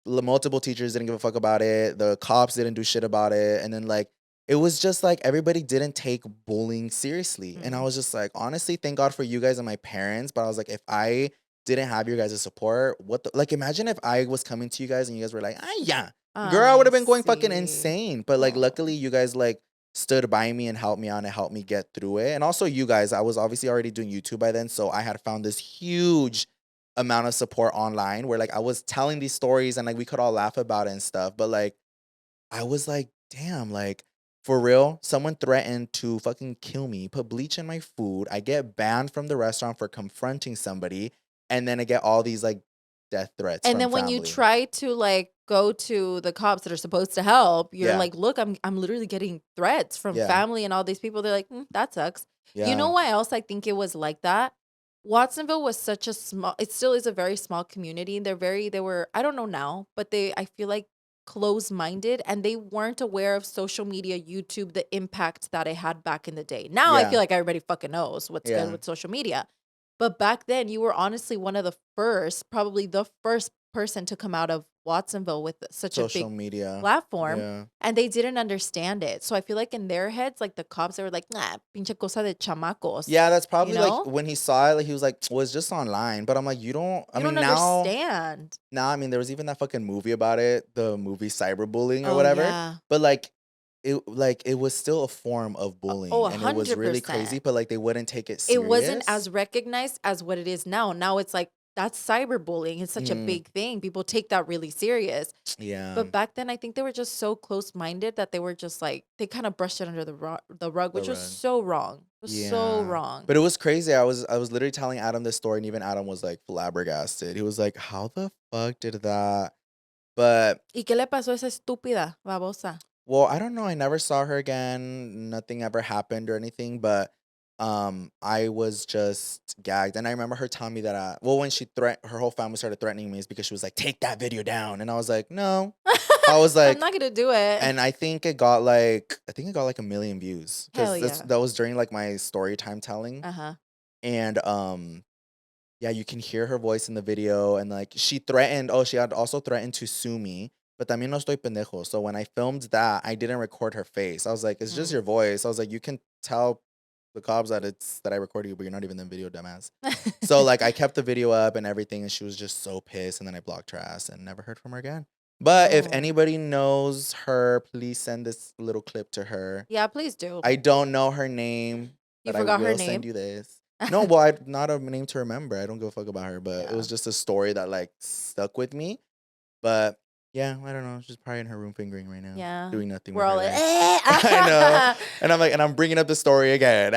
Multiple teachers didn't give a fuck about it. The cops didn't do shit about it. And then like it was just like everybody didn't take bullying seriously. And I was just like, honestly, thank God for you guys and my parents. But I was like, if I didn't have your guys' support, what the, like, imagine if I was coming to you guys and you guys were like, ah, yeah, girl, I would have been going fucking see. insane. But like, Oh. luckily, you guys like stood by me and helped me out and helped me get through it. And also, you guys, I was obviously already doing YouTube by then, so I had found this huge amount of support online where like I was telling these stories and like we could all laugh about it and stuff. But like, I was like, damn, like for real, someone threatened to fucking kill me, put bleach in my food. I get banned from the restaurant for confronting somebody, and then I get all these like death threats. And from then when you family. try to like go to the cops that are supposed to help, you're Yeah. like, look, I'm literally getting threats from Yeah. family and all these people. They're like, that sucks. Yeah. You know why else I think it was like that? Watsonville was such a small, it still is a very small community. They were, I don't know now, but I feel like closed-minded and they weren't aware of social media, YouTube, the impact that it had back in the day. Now I Yeah. feel like everybody fucking knows what's Yeah. good with social media. But back then, you were honestly one of the first, probably the first person to come out of Watsonville with such a Social big media. platform, Yeah. and they didn't understand it. So I feel like in their heads, like the cops, they were like, nah, pinche cosa de chamacos. Yeah, that's probably know? like when he saw it, like he was like, well, it's just online. But I'm like, you don't, I You mean, don't now, understand. I mean, there was even that fucking movie about it, the movie Cyberbullying or Oh, whatever. yeah. But like it was still a form of bullying. Oh, And it was really 100%. crazy, but like they wouldn't take it serious. It wasn't as recognized as what it is now. Now it's like, that's cyberbullying. It's such a big thing. People take that really serious. Yeah. But back then, I think they were just so close-minded that they were just like, they kind of brushed it under the rug, which was rug. so wrong. It was so wrong. But it was crazy. I was literally telling Adam this story, and even Adam was like flabbergasted. He was like, how the fuck did that? But ¿Y qué le pasó a esa estúpida babosa? well, I don't know. I never saw her again. Nothing ever happened or anything, but I was just gagged. And I remember her telling me that well, when she her whole family started threatening me, is because she was like, take that video down. And I was like, no. I was I'm like, not gonna do it. and I think it got like 1 million views Hell because yeah. that was during like my story time telling, Uh-huh. and yeah, you can hear her voice in the video, and like she threatened. Oh, she had also threatened to sue me. But también no estoy pendejo. So when I filmed that, I didn't record her face. I was like, it's just Mm. your voice. I was like, you can tell the cops that I recorded you, but you're not even in the video, dumbass. So like I kept the video up and everything, and she was just so pissed. And then I blocked her ass and never heard from her again. But if Oh. anybody knows her, please send this little clip to her. Yeah, please do. I don't know her name, You but I forgot her will send name? you this. No, well, I not a name to remember. I don't give a fuck about her, but it Yeah. was just a story that like stuck with me. But yeah, I don't know. She's probably in her room fingering right now, Yeah. doing nothing We're with her all like, life. I know, and I'm like, and I'm bringing up the story again.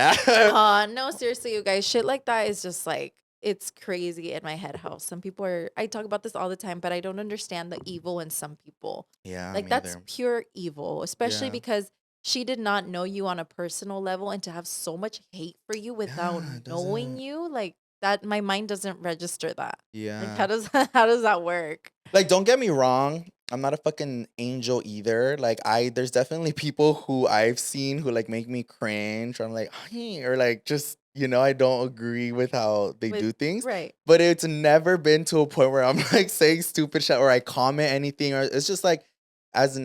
no, seriously, you guys, shit like that is just like, it's crazy in my head how some people are, I talk about this all the time, but I don't understand the evil in some people. Yeah, Like, me that's either. pure evil, especially Yeah. because she did not know you on a personal level, and to have so much hate for you without Yeah, it knowing doesn't. you, like that, my mind doesn't register that. Like, Yeah. how does how does that work? Like, don't get me wrong. I'm not a fucking angel either. Like, there's definitely people who I've seen who like make me cringe. Or I'm like, "Hey," or like just, I don't agree with how they With do things. right. But it's never been to a point where I'm like saying stupid shit or I comment anything, or it's just like as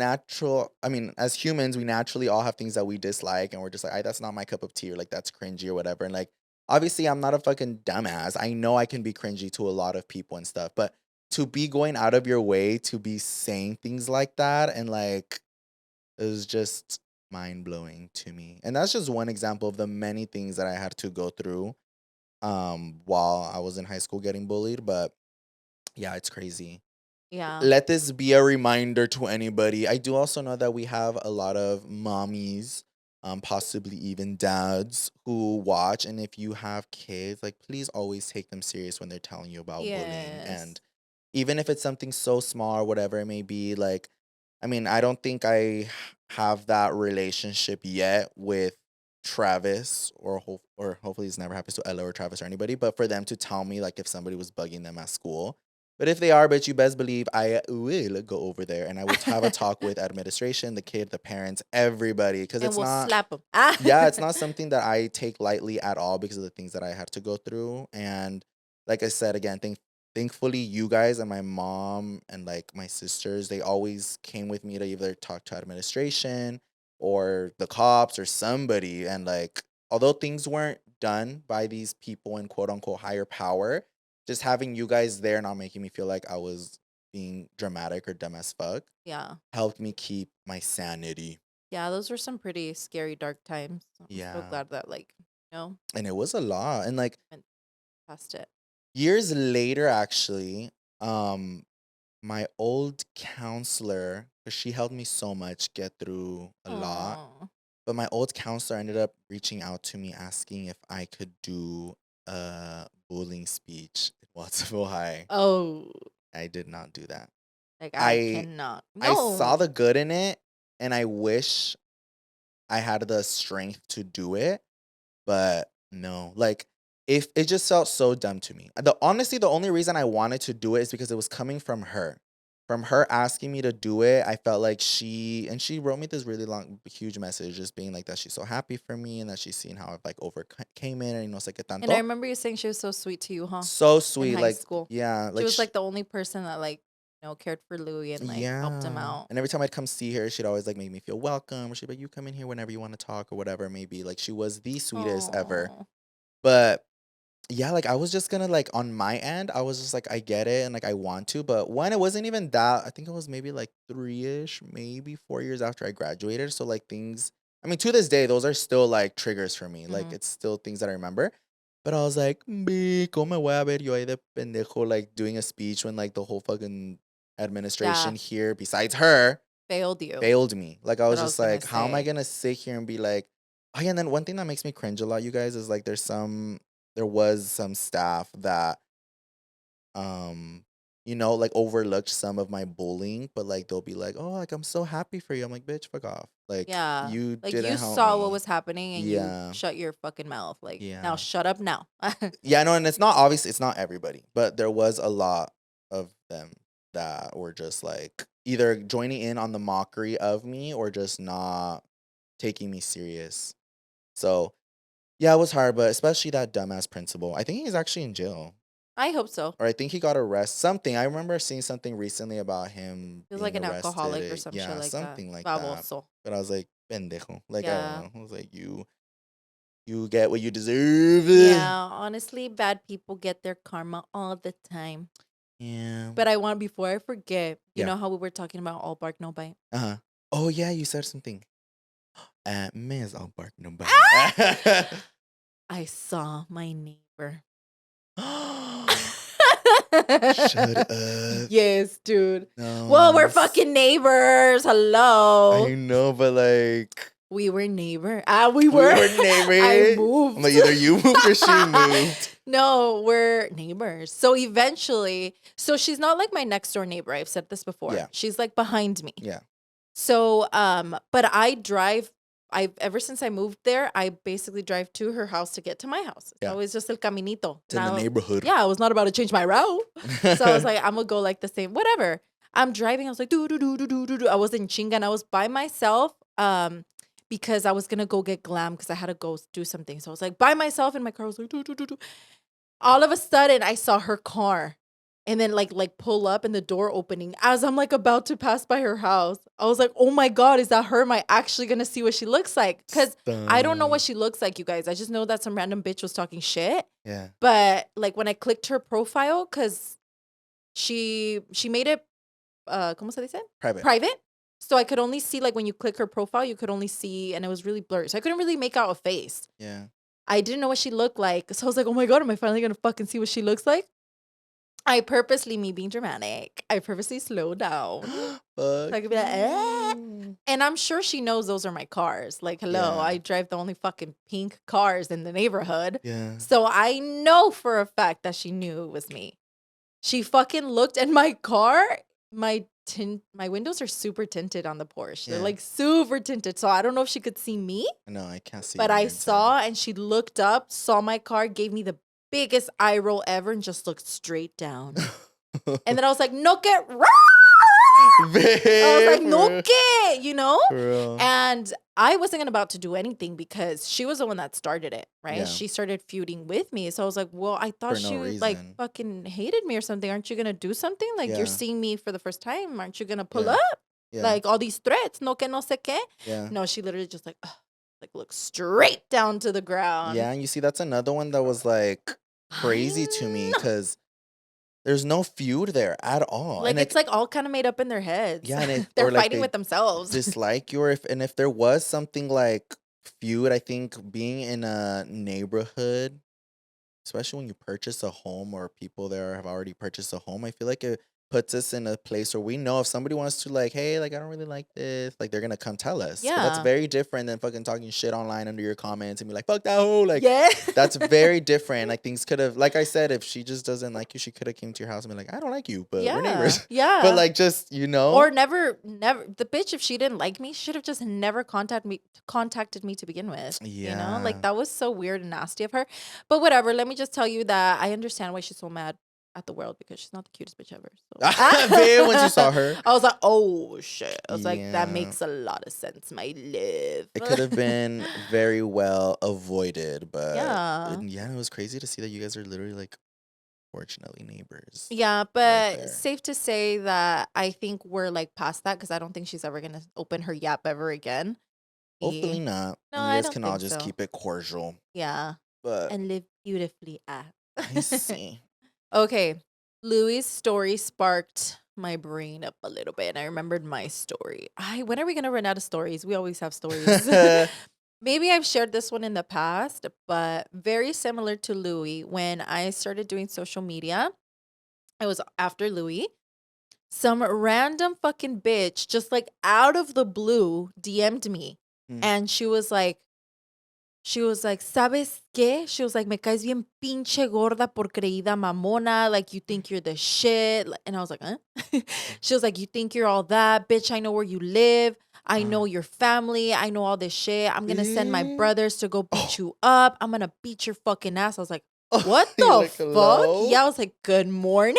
humans, we naturally all have things that we dislike and we're just like, that's not my cup of tea, or like that's cringy or whatever. And like obviously I'm not a fucking dumbass. I know I can be cringy to a lot of people and stuff, but to be going out of your way to be saying things like that, and like it was just mind blowing to me. And that's just one example of the many things that I had to go through while I was in high school getting bullied. But yeah, it's crazy. Yeah. Let this be a reminder to anybody. I do also know that we have a lot of mommies, possibly even dads who watch. And if you have kids, like please always take them serious when they're telling you about bullying. Yes. And even if it's something so small or whatever it may be, like, I mean, I don't think I have that relationship yet with Travis, or hopefully this never happens to Ella or Travis or anybody, but for them to tell me like if somebody was bugging them at school. But if they are, bitch, you best believe I will go over there and I will have a talk with administration, the kid, the parents, everybody, because And it's we'll not. slap them. Yeah, it's not something that I take lightly at all because of the things that I had to go through. And like I said again, thankfully you guys and my mom and like my sisters, they always came with me to either talk to administration or the cops or somebody. And like although things weren't done by these people in quote unquote higher power, just having you guys there not making me feel like I was being dramatic or dumb as fuck Yeah. helped me keep my sanity. Yeah, those were some pretty scary, dark times. I'm so Yeah. glad that, like, And it was a lot. And like went past it. years later, actually, my old counselor, because she helped me so much get through a lot, Aw. but my old counselor ended up reaching out to me asking if I could do a bullying speech at Watsonville High. Oh, I did not do that. like I I cannot. I saw No. the good in it, and I wish I had the strength to do it. But no, like if it just felt so dumb to me. Honestly, the only reason I wanted to do it is because it was coming from her. From her asking me to do it, I felt like she wrote me this really long, huge message, just being like that she's so happy for me and that she's seen how I've like overcame it, and no sé qué And I tanto. remember you saying she was so sweet to you, huh? So In sweet, high like school. yeah, She like was like the only person that like, cared for Louie and like helped him yeah. out. And every time I'd come see her, she'd always like make me feel welcome, or she'd be like, "You come in here whenever you want to talk or whatever it may be." Like she was the sweetest ever. Oh. But yeah, like I was just gonna like on my end, I was just like, I get it and like I want to, but when it wasn't even that, I think it was maybe like 3-ish, maybe 4 years after I graduated. So like things, I mean, to this day, those are still like triggers for me. Like Mhm. it's still things that I remember. But I was like, ¿cómo me voy a ver yo ahí de pendejo like doing a speech when like the whole fucking administration Yeah. here, besides her, Failed you. failed me. Like I What was I was just gonna like, how am I say. gonna sit here and be like, oh yeah, and then one thing that makes me cringe a lot, you guys, is like there was some staff that um like overlooked some of my bullying, but like they'll be like, oh, like I'm so happy for you. I'm like, bitch, fuck off. Like Yeah. you Like you didn't help saw what me. was happening and you Yeah. shut your fucking mouth. Like, now Yeah. shut up now. Yeah, no, and it's not obviously it's not everybody, but there was a lot of them that were just like either joining in on the mockery of me or just not taking me serious. So yeah, it was hard, but especially that dumbass principal. I think he's actually in jail. I hope so. Or I think he got arrested. Something. I remember seeing something recently about him He was being like an arrested. alcoholic or some shit Yeah, like that. something like that. Baboso. But I was like, pendejo. Like, I Yeah. don't know. I was like, you get what you deserve. Yeah, honestly, bad people get their karma all the time. Yeah. But I want, before I forget, you Yeah. know how we were talking about all bark, no bite? Uh-huh. Oh, yeah, you said something. May's all bark, no bite. I saw my neighbor. Shut up. Yes, dude. No. Well, we're fucking neighbors. Hello. I know, but like... We were neighbor. We We were. were neighbors. I moved. I'm like, either you moved or she moved. No, we're neighbors. So eventually, so she's not like my next door neighbor. I've said this before. Yeah. She's like behind me. Yeah. So, but ever since I moved there, I basically drive to her house to get to my house. It's Yeah. always just el caminito. It's in the neighborhood. Yeah, I was not about to change my route. So I was like, I'm gonna go like the same, whatever. I'm driving. I was like, do. I was in chinga and I was by myself. Because I was gonna go get glam because I had to go do something. So I was like by myself in my car. I was like, do. All of a sudden, I saw her car, and then like pull up and the door opening as I'm like about to pass by her house. I was like, oh my god, is that her? Am I actually gonna see what she looks like? Because I don't know what she looks like, you guys. I just know that some random bitch was talking shit. Yeah. But like when I clicked her profile, because she made it, ¿cómo se dice? Private. So I could only see, like, when you click her profile, you could only see, and it was really blurry. So I couldn't really make out a face. Yeah. I didn't know what she looked like. So I was like, oh my God, am I finally going to fucking see what she looks like? I purposely, me being dramatic, I purposely slowed down. So I could be like, eh. And I'm sure she knows those are my cars. Like, hello, Yeah. I drive the only fucking pink cars in the neighborhood. Yeah. So I know for a fact that she knew it was me. She fucking looked at my car. My windows are super tinted on the Porsche. They're Yeah. like super tinted. So I don't know if she could see me, No, I can't see. but you I inside. saw, and she looked up, saw my car, gave me the biggest eye roll ever, and just looked straight down. And then I was like, no que, I was like, no que, you know? And I wasn't about to do anything because she was the one that started it, right? Yeah. She started feuding with me. So I was like, well, I thought For no she like reason. fucking hated me or something. Aren't you going to do something? Like, Yeah. you're seeing me for the first time. Aren't you going to pull Yeah. up? Yeah. Like, all these threats, no que no sé qué. Yeah. No, she literally just like looked straight down to the ground. Yeah, and you see, that's another one that was like crazy to me because there's no feud there at all. Like, and it's like all kind of made up in their heads. Yeah, and they're or like fighting they with themselves. dislike you, or if there was something like feud, I think being in a neighborhood, especially when you purchase a home or people there have already purchased a home, I feel like it puts us in a place where we know if somebody wants to like, hey, like I don't really like this, like they're gonna come tell us. But that's Yeah. very different than fucking talking shit online under your comments and be like, fuck that hoe. Like yeah. that's very different. Like things could have, like I said, if she just doesn't like you, she could have came to your house and been like, I don't like you, but we're neighbors. Yeah. But like just, you know. Or never, the bitch, if she didn't like me, should have just never contacted me to begin with. You know, Yeah. like that was so weird and nasty of her. But whatever. Let me just tell you that I understand why she's so mad at the world because she's not the cutest bitch ever. So. Babe, once you saw her. I was like, oh shit. I was like, that Yeah. makes a lot of sense, my love. It could have been very well avoided, but Yeah. it was crazy to see that you guys are literally like, fortunately, neighbors. Yeah, but there. safe to say that I think we're like past that because I don't think she's ever gonna open her yap ever again. Hopefully not. No, And I you guys don't can all think just so. keep it cordial. Yeah, But and live beautifully at. I see. Okay, Louie's story sparked my brain up a little bit, and I remembered my story. When are we gonna run out of stories? We always have stories. Maybe I've shared this one in the past, but very similar to Louie. When I started doing social media, it was after Louie. Some random fucking bitch just like out of the blue DM'd me. Mm. And she was like, ¿sabes qué? She was like, me caes bien pinche gorda por creída mamona. Like, you think you're the shit. And I was like, huh? She was like, you think you're all that? Bitch, I know where you live. I know your family. I know all this shit. I'm going to send my brothers to go beat you up. I'm going to beat your fucking ass. I was like, what the You're like, fuck? hello? Yeah, I was like, good morning.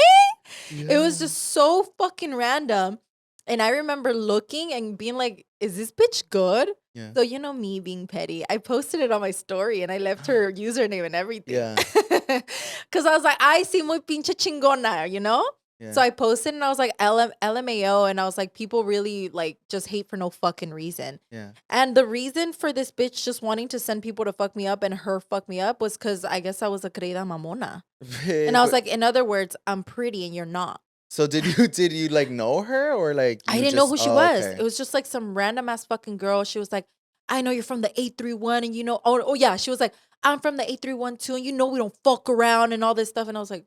It was just so fucking random. And I remember looking and being like, is this bitch good? Yeah. So, you know, me being petty, I posted it on my story and I left her username and everything. Yeah. Because I was like, ay, sí, muy pinche chingona, you know? Yeah. So I posted and I was like, LMAO. And I was like, people really like just hate for no fucking reason. Yeah. And the reason for this bitch just wanting to send people to fuck me up and her fuck me up was because I guess I was a creída mamona. And I was like, in other words, I'm pretty and you're not. So did you like know her or like I you didn't know who just- she oh, was. okay. It was just like some random ass fucking girl. She was like, I know you're from the 831 and you know, oh yeah. She was like, I'm from the 831 too. And you know, we don't fuck around and all this stuff. And I was like,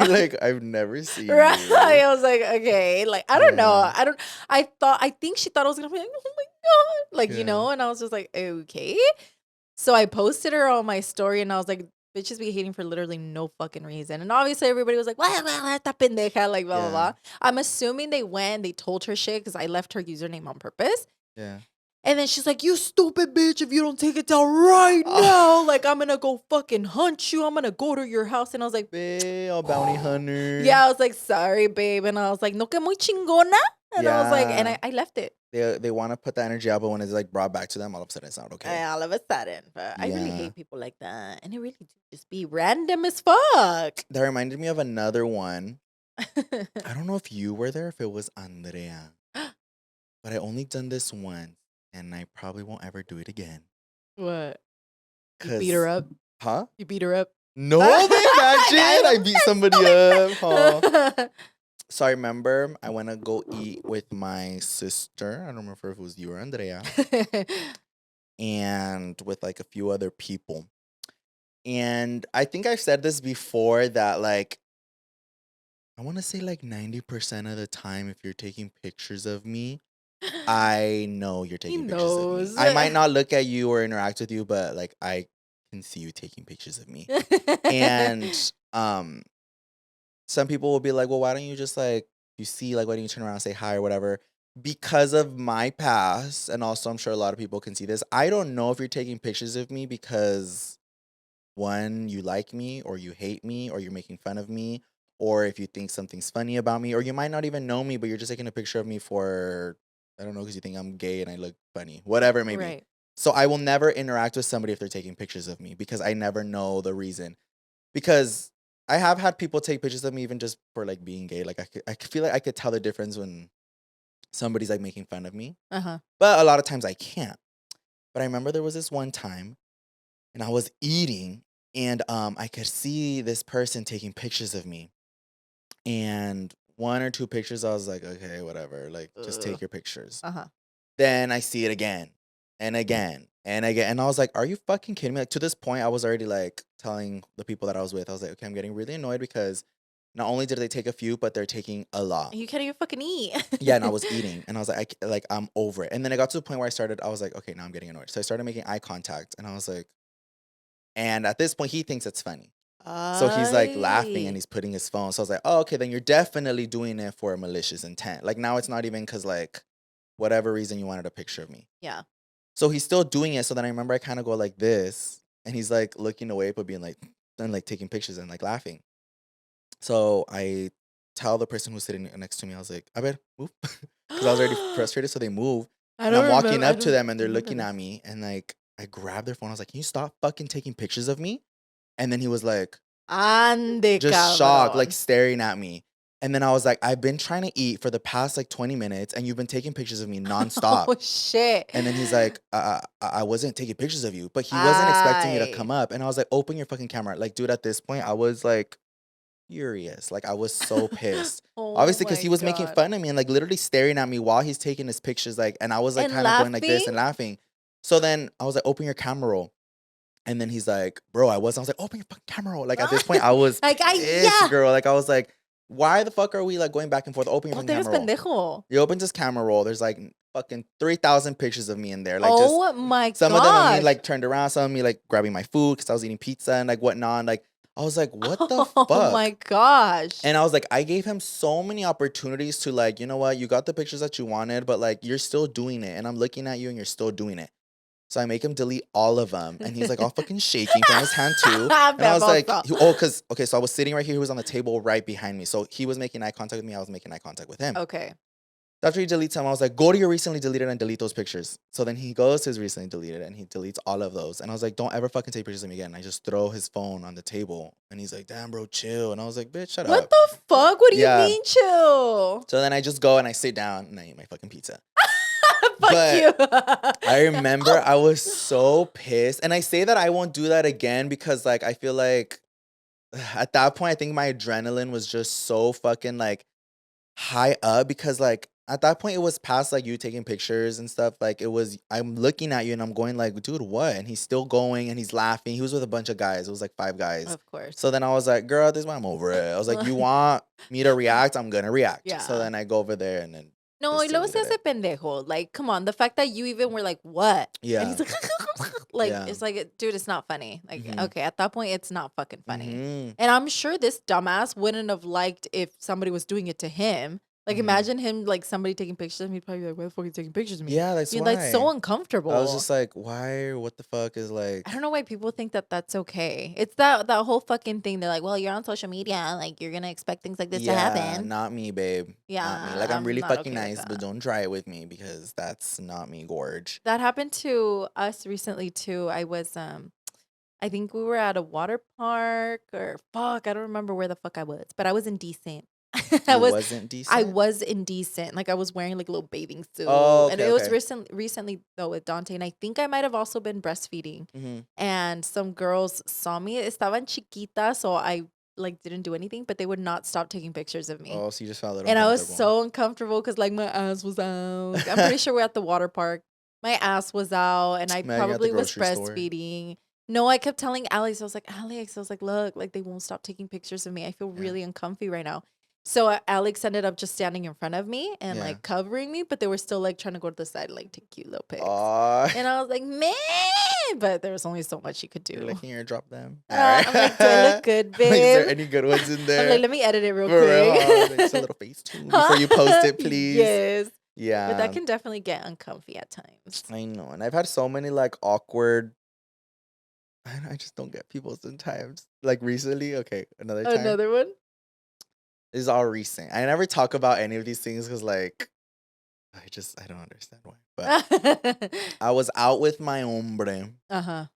Like I've never seen right. you. I was like, okay. Like, I don't know. Yeah. I think she thought I was going to be like, oh my God. Like, you Yeah. know, and I was just like, okay. So I posted her on my story and I was like, bitches be hating for literally no fucking reason. And obviously everybody was like, what, esta pendeja, like, blah, blah, Yeah. blah. I'm assuming they went and they told her shit because I left her username on purpose. Yeah. And then she's like, you stupid bitch, if you don't take it down right now, like, I'm going to go fucking hunt you. I'm going to go to your house. And I was like, Babe, oh, bounty hunter. yeah, I was like, sorry, babe. And I was like, no que muy chingona. And I was like, and Yeah. I left it. They want to put the energy out, but when it's like brought back to them, all of a sudden it's not okay. All of a sudden. But I really Yeah. hate people like that. And it really do just be random as fuck. That reminded me of another one. I don't know if you were there, if it was Andrea, but I only done this once, and I probably won't ever do it again. What? You beat her up? Huh? You beat her up? No, imagine I beat somebody up. Huh? So I remember I went to go eat with my sister. I don't remember if it was you or Andrea, and with like a few other people. And I think I've said this before that like I want to say like 90% of the time, if you're taking pictures of me, I know you're taking pictures of me. knows. I might not look at you or interact with you, but like I can see you taking pictures of me. And some people will be like, well, why don't you just like you see like why don't you turn around and say hi or whatever? Because of my past, and also I'm sure a lot of people can see this. I don't know if you're taking pictures of me because one, you like me, or you hate me, or you're making fun of me, or if you think something's funny about me, or you might not even know me, but you're just taking a picture of me for, I don't know, because you think I'm gay and I look funny, whatever it may be. Right. So I will never interact with somebody if they're taking pictures of me because I never know the reason. Because I have had people take pictures of me even just for like being gay. Like I feel like I could tell the difference when somebody's like making fun of me, Uh-huh. but a lot of times I can't. But I remember there was this one time and I was eating and I could see this person taking pictures of me. And one or two pictures, I was like, okay, whatever. Like, just Ugh. take your pictures. Uh-huh. Then I see it again and again and again. And I was like, are you fucking kidding me? Like, to this point, I was already like telling the people that I was with, I was like, okay, I'm getting really annoyed because not only did they take a few, but they're taking a lot. You can't even fucking eat. Yeah, and I was eating, and I was like, I'm over it. And then I got to the point where I was like, okay, now I'm getting annoyed. So I started making eye contact, and I was like, and at this point, he thinks it's funny. So he's like laughing and he's putting his phone. So I was like, oh, okay, then you're definitely doing it for a malicious intent. Like now it's not even because like whatever reason you wanted a picture of me. Yeah. So he's still doing it. So then I remember I kind of go like this, and he's like looking away, but being like, and like taking pictures and like laughing. So I tell the person who's sitting next to me, I was like, I better move. Because I was already frustrated. So they move. And I'm walking up to them and they're looking at me. And like, I grabbed their phone. I was like, can you stop fucking taking pictures of me? And then he was like, Ande, just shocked, cabrón. like staring at me. And then I was like, I've been trying to eat for the past like 20 minutes and you've been taking pictures of me nonstop. Oh, shit. And then he's like, I wasn't taking pictures of you, but he wasn't expecting me to come up. And I was like, open your fucking camera. Like, dude, at this point, I was like furious. Like, I was so pissed. Oh Obviously, because my he was making God. fun of me and like literally staring at me while he's taking his pictures. Like, and I was like And kind of going like this and laughing. So then I was like, open your camera roll. And then he's like, bro, I was like, open your fucking camera roll. Like, at this point, I was Like, pissed, yeah. girl. Like, I was like, why the fuck are we like going back and forth? Open your No fucking te ves camera roll. pendejo. He opens his camera roll. There's like fucking 3,000 pictures of me in there. Like, just Oh my God. some of them of me like turned around, some of me like grabbing my food because I was eating pizza and like whatnot. Like, I was like, what the fuck? Oh my gosh. And I was like, I gave him so many opportunities to like, you know what? You got the pictures that you wanted, but like, you're still doing it. And I'm looking at you and you're still doing it. So I make him delete all of them. And he's like all fucking shaking from his hand too. And I was like, okay, so I was sitting right here. He was on the table right behind me. So he was making eye contact with me. I was making eye contact with him. Okay. After he deletes them, I was like, go to your recently deleted and delete those pictures. So then he goes to his recently deleted and he deletes all of those. And I was like, don't ever fucking take pictures of me again. I just throw his phone on the table. And he's like, damn, bro, chill. And I was like, bitch, shut What up. the fuck? What do you Yeah. mean, chill? So then I just go and I sit down and I eat my fucking pizza. Fuck But you. I remember I was so pissed. And I say that I won't do that again because, like, I feel like at that point, I think my adrenaline was just so fucking, like, high up because, like, at that point, it was past, like, you taking pictures and stuff. Like, it was, I'm looking at you and I'm going, like, dude, what? And he's still going and he's laughing. He was with a bunch of guys. It was, like, 5 guys. Of course. So then I was like, girl, this is why I'm over it. I was like, you want me to react? I'm going to react. Yeah. So then I go over there and then. No, y just luego se deleted hace pendejo. Like, come on. The fact that you even were like, what? Yeah. And he's like, like, Yeah. it's like, dude, it's not funny. Like, Mhm. okay, at that point, it's not fucking funny. Mhm. And I'm sure this dumbass wouldn't have liked if somebody was doing it to him. Like, Mhm. imagine him, like, somebody taking pictures of him. He'd probably be like, why the fuck are you taking pictures of me? Yeah, that's You're why. like so uncomfortable. I was just like, why? What the fuck is like? I don't know why people think that that's okay. It's that whole fucking thing. They're like, well, you're on social media. Like, you're going to expect things like this to happen. Not me, babe. Not me. Yeah, Like, I'm I'm really not fucking okay with nice, but that. don't try it with me because that's not me, Gorge. That happened to us recently too. I was I think we were at a water park or fuck, I don't remember where the fuck I was, but I was indecent. I You was wasn't decent? I was indecent. Like I was wearing like a little bathing suit. Oh, And okay, it was okay. recently though with Dante. And I think I might have also been breastfeeding. Mm-hmm. And some girls saw me. Estaban chiquitas, so I like didn't do anything, but they would not stop taking pictures of me. Oh, so you just felt a little And I was uncomfortable. so uncomfortable because like my ass was out. I'm pretty sure we're at the water park. My ass was out and I Man, you're at the probably was grocery store. breastfeeding. No, I kept telling Alex, I was like, look, like they won't stop taking pictures of me. I feel Yeah. really uncomfy right now. So Alex ended up just standing in front of me and Yeah. like covering me, but they were still like trying to go to the side and like take cute little pics. Aw. And I was like, man, but there was only so much you could do. You're like, can you drop them? I'm like, do I look good, babe? Like, is there any good ones in there? I'm like, let me edit it real For real? quick. Oh, like, just a little face tune before you post it, please. Yes. Yeah. But that can definitely get uncomfy at times. I know. And I've had so many like awkward. I just don't get people sometimes. Like recently, okay, another time. Another one? This is all recent. I never talk about any of these things because like I don't understand why. But I was out with my hombre Uh-huh.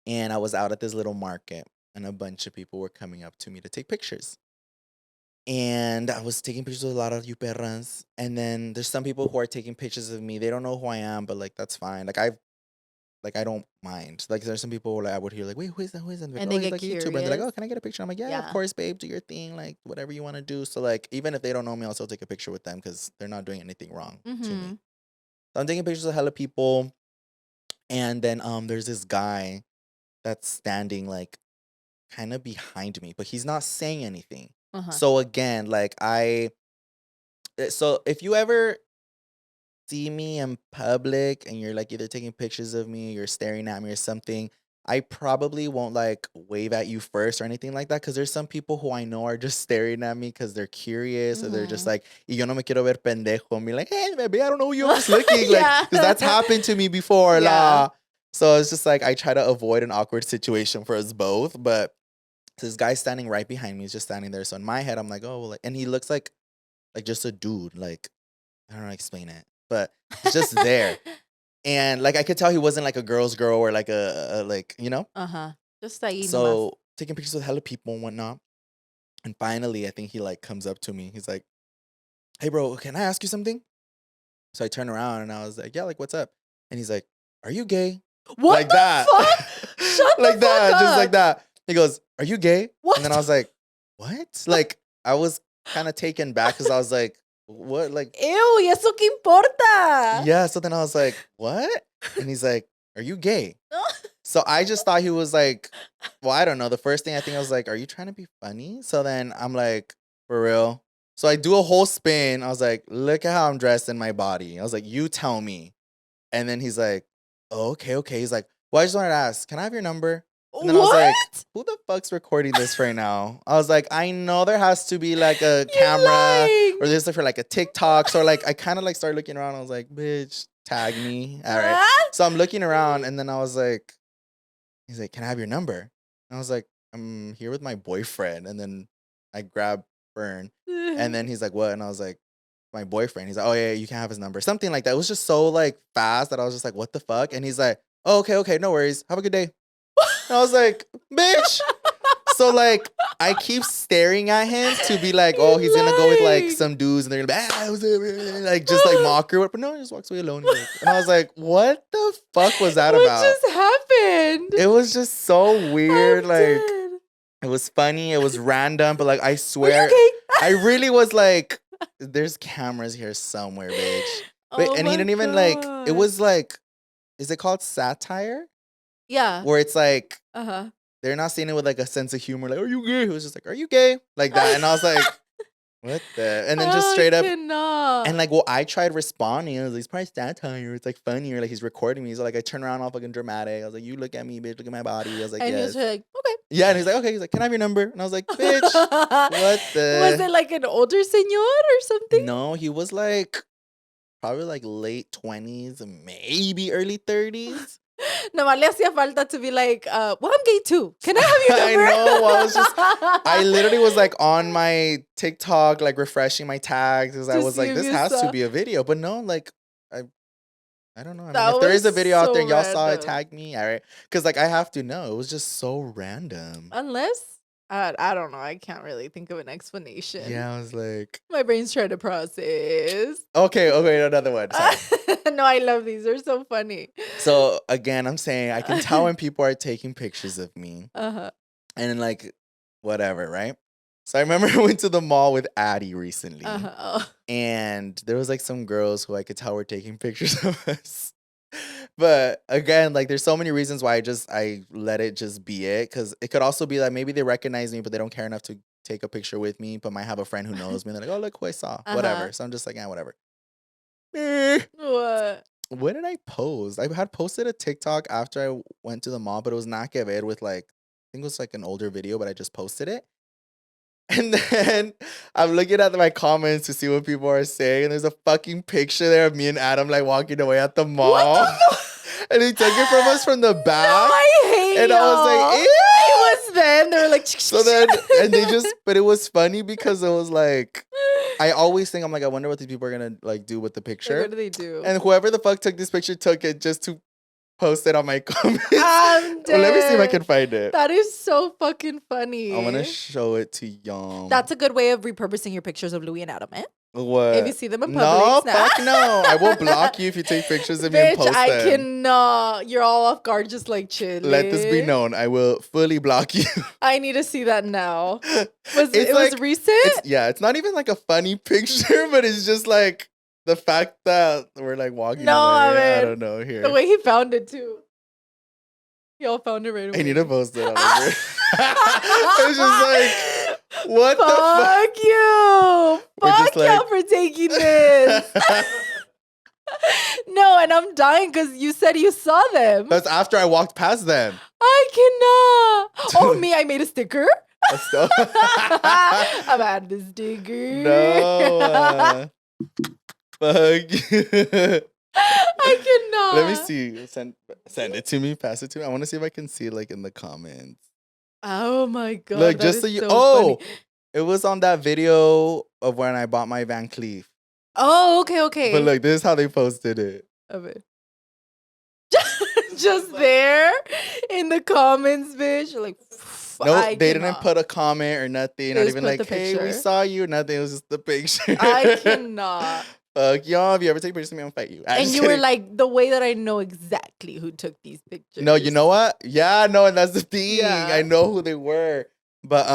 and I was out at this little market and a bunch of people were coming up to me to take pictures. And I was taking pictures with a lot of you perras. And then there's some people who are taking pictures of me. They don't know who I am, but like that's fine. I don't mind. Like there's some people like I would hear like, wait, who is that? Who is that? Like, And oh, they he's get like a YouTuber. And they're like, curious. oh, can I get a picture? I'm like, yeah, Yeah. of course, babe. Do your thing, like whatever you want to do. So like even if they don't know me, I'll still take a picture with them because they're not doing anything wrong to me. Mm-hmm. So I'm taking pictures of hella people, and then there's this guy that's standing like kind of behind me, but he's not saying anything. Uh-huh. So again, like so if you ever see me in public and you're like either taking pictures of me, you're staring at me or something, I probably won't like wave at you first or anything like that because there's some people who I know are just staring at me because they're curious or they're just like, y yo no me quiero ver pendejo. And be like, hey, baby, I don't know who you're just looking. Yeah. Like, because that's happened to me before. Yeah. La. So it's just like I try to avoid an awkward situation for us both. But this guy standing right behind me is just standing there. So in my head, I'm like, oh, well, like, and he looks like just a dude. Like, I don't know how to explain it, but he's just there. And like I could tell he wasn't like a girl's girl or like a like, you know? Uh-huh. Just ahí nomás. So taking pictures with hella people and whatnot. And finally, I think he like comes up to me. He's like, hey bro, can I ask you something? So I turn around and I was like, yeah, like what's up? And he's like, are you gay? What like the that. fuck? Shut the like fuck that, up. just like that. He goes, are you gay? What? And then I was like, what? Like I was kind of taken back because I was like, what? Like, Ew, ¿y eso qué importa? yeah. So then I was like, what? And he's like, are you gay? So I just thought he was like, well, I don't know. The first thing I think I was like, are you trying to be funny? So then I'm like, for real? So I do a whole spin. I was like, look at how I'm dressed in my body. I was like, you tell me. And then he's like, oh, okay. He's like, well, I just wanted to ask, can I have your number? And then I was like, who the fuck's recording this right now? I was like, I know there has to be like a camera or this is for like a TikTok. So like I kind of like started looking around. I was like, bitch, tag me. All right. So I'm looking around and then I was like, he's like, can I have your number? And I was like, I'm here with my boyfriend. And then I grabbed Fern. And then he's like, what? And I was like, my boyfriend. He's like, oh yeah, you can't have his number. Something like that. It was just so like fast that I was just like, what the fuck? And he's like, oh, okay, no worries. Have a good day. And I was like, bitch. So like I keep staring at him to be like, oh, he's gonna go with like some dudes and they're gonna be like just like mock her, but no, he just walks away alone. And I was like, what the fuck was that What about? just happened? It was just so weird. I'm Like dead. it was funny, it was random, but like I Are you swear, okay? I really was like, there's cameras here somewhere, bitch. But, Oh and he my didn't even like. It God. was like, is it called satire? Yeah. Where it's like. Uh-huh. They're not seeing it with like a sense of humor, like, are you gay? It was just like, are you gay? Like that. And I was like, what the? And then just straight up. Cannot. And like, well, I tried responding. I was like, it's probably satire. It's like funny. Or like, he's recording me. So like, I turn around all fucking dramatic. I was like, you look at me, bitch. Look at my body. I was like, and he yes. was like, okay. Yeah. And he's like, okay. He's like, can I have your number? And I was like, bitch, what the? Was it like an older senor or something? No, he was like, probably like late 20s, maybe early 30s. Nomás le hacía falta to be like, well, I'm gay too. Can I have your I number? know. I literally was like on my TikTok, like refreshing my tags because I To was see like, if this you has saw. to be a video. But no, like, I don't know. I mean, That if there is a was video out there so and y'all saw it, random. tag me. All right. Because like I have to know. It was just so random. Unless, I don't know. I can't really think of an explanation. Yeah, I was like, My brain's trying to process. okay, another one. Sorry. No, I love these. They're so funny. So again, I'm saying I can tell when people are taking pictures of me Uh-huh. and then like whatever, right? So I remember I went to the mall with Addie recently. Uh-huh. And there was like some girls who I could tell were taking pictures of us. But again, like there's so many reasons why I let it just be it. Cause it could also be that maybe they recognize me, but they don't care enough to take a picture with me, but might have a friend who knows me. And they're like, oh, look who I saw. Whatever. Uh-huh. So I'm just like, whatever. What? What did I post? I had posted a TikTok after I went to the mall, but it was not que ver with like, I think it was like an older video, but I just posted it. And then I'm looking at my comments to see what people are saying. And there's a fucking picture there of me and Adam like walking away at the mall. What the And he took it from us from the back. No, I hate And y'all. I was like, ew. It was them. They were like, So then, and they just, but it was funny because it was like, I always think, I'm like, I wonder what these people are going to like do with the picture. What do they do? And whoever the fuck took this picture took it just to post it on my comments. I'm dead. Well, let me see if I can find it. That is so fucking funny. I'm going to show it to y'all. That's a good way of repurposing your pictures of Louie and Adam, eh? What? If you see them in No, public. fuck no. I will block you if you take pictures of me and Bitch, post I them. cannot. You're all off guard, just like chilling. Let this be known. I will fully block you. I need to see that now. It's It like- was recent? It's not even like a funny picture, but it's just like the fact that we're like walking No, away. I I mean, don't know. Here. The way he found it, too. Y'all found it right away. I need to post it on over. It's just like, what the fuck? Fuck you. We're just Fuck y'all like- for taking this. No, and I'm dying because you said you saw them. That's after I walked past them. I cannot. Oh, me, I made a sticker. That's still- I've had the sticker. No. Fuck you. I cannot. Let me see. Send it to me. Pass it to me. I want to see if I can see it like in the comments. Oh my god. Look, that just is so you. funny. It was on that video of when I bought my Van Cleef. Oh, okay. But look, this is how they posted it. Of it. Just there in the comments, bitch. You're like, No, I they didn't cannot. put a comment or nothing. Not just even put like, the hey, we picture. saw you. Nothing. It was just the picture. I cannot. Fuck y'all. If you ever take pictures of me, I'm gonna fight you. I'm And just you were kidding. like, the way that I know exactly who took these pictures. No, you know what? Yeah, no, and that's the thing. Yeah. I know who they were. But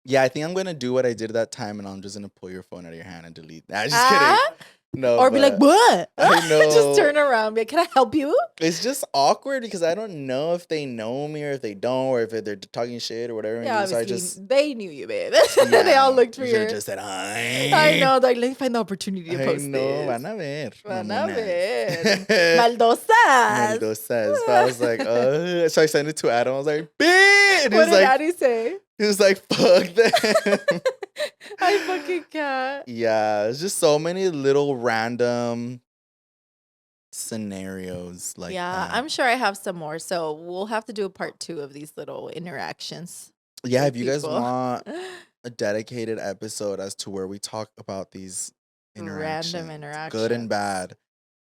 yeah, I think I'm gonna do what I did that time, and I'm just gonna pull your phone out of your hand and delete. Nah, just kidding. No, Or be like, what? I know. Just turn around. Be like, can I help you? It's just awkward because I don't know if they know me or if they don't, or if they're talking shit or whatever. Yeah, so I obviously, just they knew you, babe. They all looked for you. Should you. have just said hi. I know. Like, let me find the opportunity to I post know. this. Van a ver. Van a mamonas. ver. Maldosas. Maldosas. But I was like, so I sent it to Adam. I was like, bitch. And he What was did like, Addie say? he was like, fuck them. I fucking can't. Yeah, it's just so many little random scenarios like Yeah, that. I'm sure I have some more. So we'll have to do a part 2 of these little interactions. Yeah, with if you guys people. want a dedicated episode as to where we talk about these interactions, Random interactions. good and bad.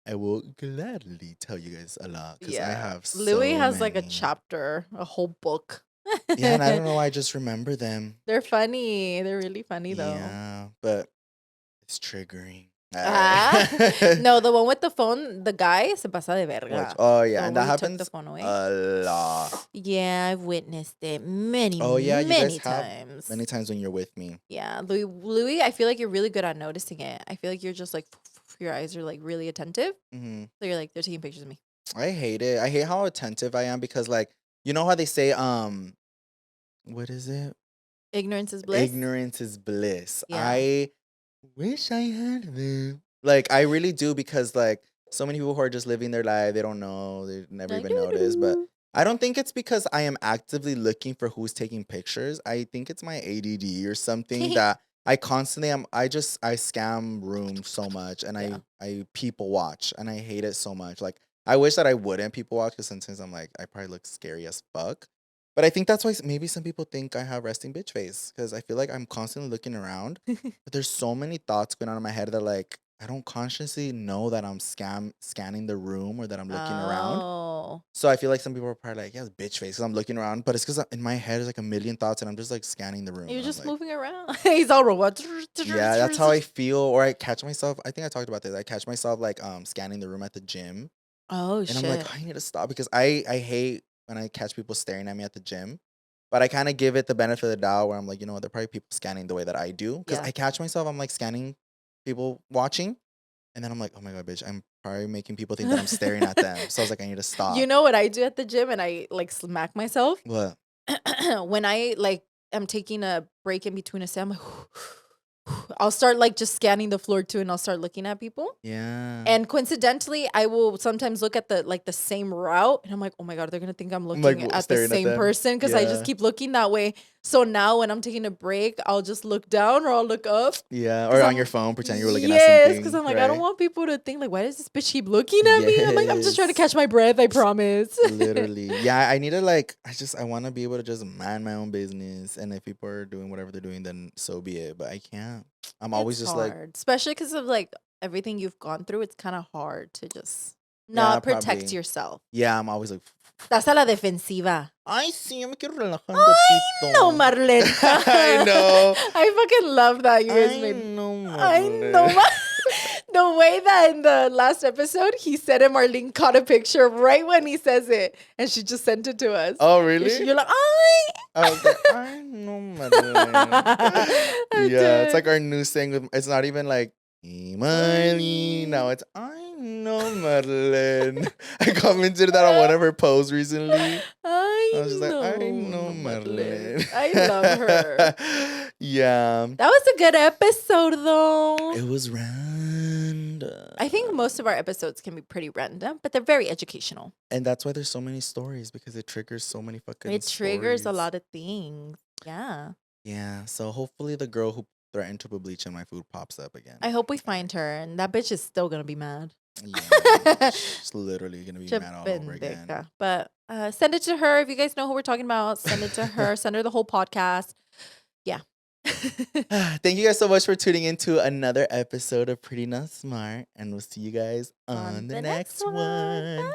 I will gladly tell you guys a lot because I have Louis so has like a many. chapter, a whole book. Yeah, and I don't know why I just remember them. They're funny. They're really funny though. Yeah, but it's triggering. No, the one with the phone, the guy se pasa de verga. Oh The yeah, one and where that he took happens the phone away. a lot. Yeah, I've witnessed it many, Oh yeah, you many guys have times. many times when you're with me. Yeah, Louis, I feel like you're really good at noticing it. I feel like you're just like your eyes are like really attentive. Hmm So you're like they're taking pictures of me. I hate it. I hate how attentive I am because, like, you know how they say, what is it? Ignorance is bliss. Ignorance is bliss. Yeah. I wish I had them. Like, I really do because, like, so many people who are just living their life, they don't know, they never Like, even notice. But I don't think it's because I am actively looking for who's taking pictures. I think it's my ADD or something that I constantly am. I scam rooms so much and Yeah. I people watch and I hate it so much. Like, I wish that I wouldn't people watch because sometimes I'm like, I probably look scary as fuck. But I think that's why maybe some people think I have resting bitch face because I feel like I'm constantly looking around. But there's so many thoughts going on in my head that, like, I don't consciously know that I'm scanning the room or that I'm looking around. Oh. So I feel like some people are probably like, yeah, it's bitch face because I'm looking around. But it's because in my head is like a million thoughts and I'm just like scanning the room. You're and I'm just like, moving around. He's all robot. yeah, that's how I feel. Or I catch myself. I think I talked about this. I catch myself like scanning the room at the gym. Oh And shit. I'm like, I need to stop because I hate when I catch people staring at me at the gym. But I kind of give it the benefit of the doubt where I'm like, you know what, they're probably people scanning the way that I do. Because Yeah. I catch myself, I'm like scanning people watching. And then I'm like, oh my God, bitch, I'm probably making people think that I'm staring at them. So I was like, I need to stop. You know what I do at the gym and I like smack myself? What? When I like am taking a break in between a set, I'm like, I'll start like just scanning the floor too and I'll start looking at people. Yeah. And coincidentally, I will sometimes look at the same route and I'm like, oh my God, they're gonna think I'm looking like, at the staring at same them? person because I Yeah. just keep looking that way. So now when I'm taking a break, I'll just look down or I'll look up. Yeah. 'Cause Or on I'm- your phone, pretend you were looking at Yes, something. because I'm like, I don't right? want people to think like, why does this bitch keep looking at me? I'm like, I'm just trying to Yes. catch my breath, I promise. Literally. Yeah, I need to like I want to be able to just mind my own business and if people are doing whatever they're doing then so be it, but I can't. I'm always It's just like hard, especially because of like everything you've gone through. It's kind of hard to just not protect probably. yourself. Yeah, I'm always like Estás a la defensiva. ay, sí, yo me quiero relajar un Ay, no, ratito. Marlene. I know. I fucking love that. You guys I made. know, I know. Marlene. The way that in the last episode, he said and Marlene caught a picture right when he says it. And she just sent it to us. Oh, And really? you're like, ay. I was like, I know, Marlene. Yeah, it's like our new saying with, it's not even like, hey, Marlene. Now it's, I know, Marlene. I commented that on one of her posts recently. I was just like, I know, Marlene. I love her. Yeah. That was a good episode, though. It was random. I think most of our episodes can be pretty random, but they're very educational. And that's why there's so many stories because it triggers so many fucking It triggers a stories. lot of things. Yeah. Yeah. So hopefully the girl who threatened to put bleach in my food pops up again. I hope we find her, and that bitch is still going to be mad. Yeah, she's literally gonna be mad all over again. Pendeja. But send it to her. If you guys know who we're talking about, send it to her. Send her the whole podcast. Yeah. Thank you guys so much for tuning into another episode of Pretty Not Smart, and we'll see you guys on the next one. Bye.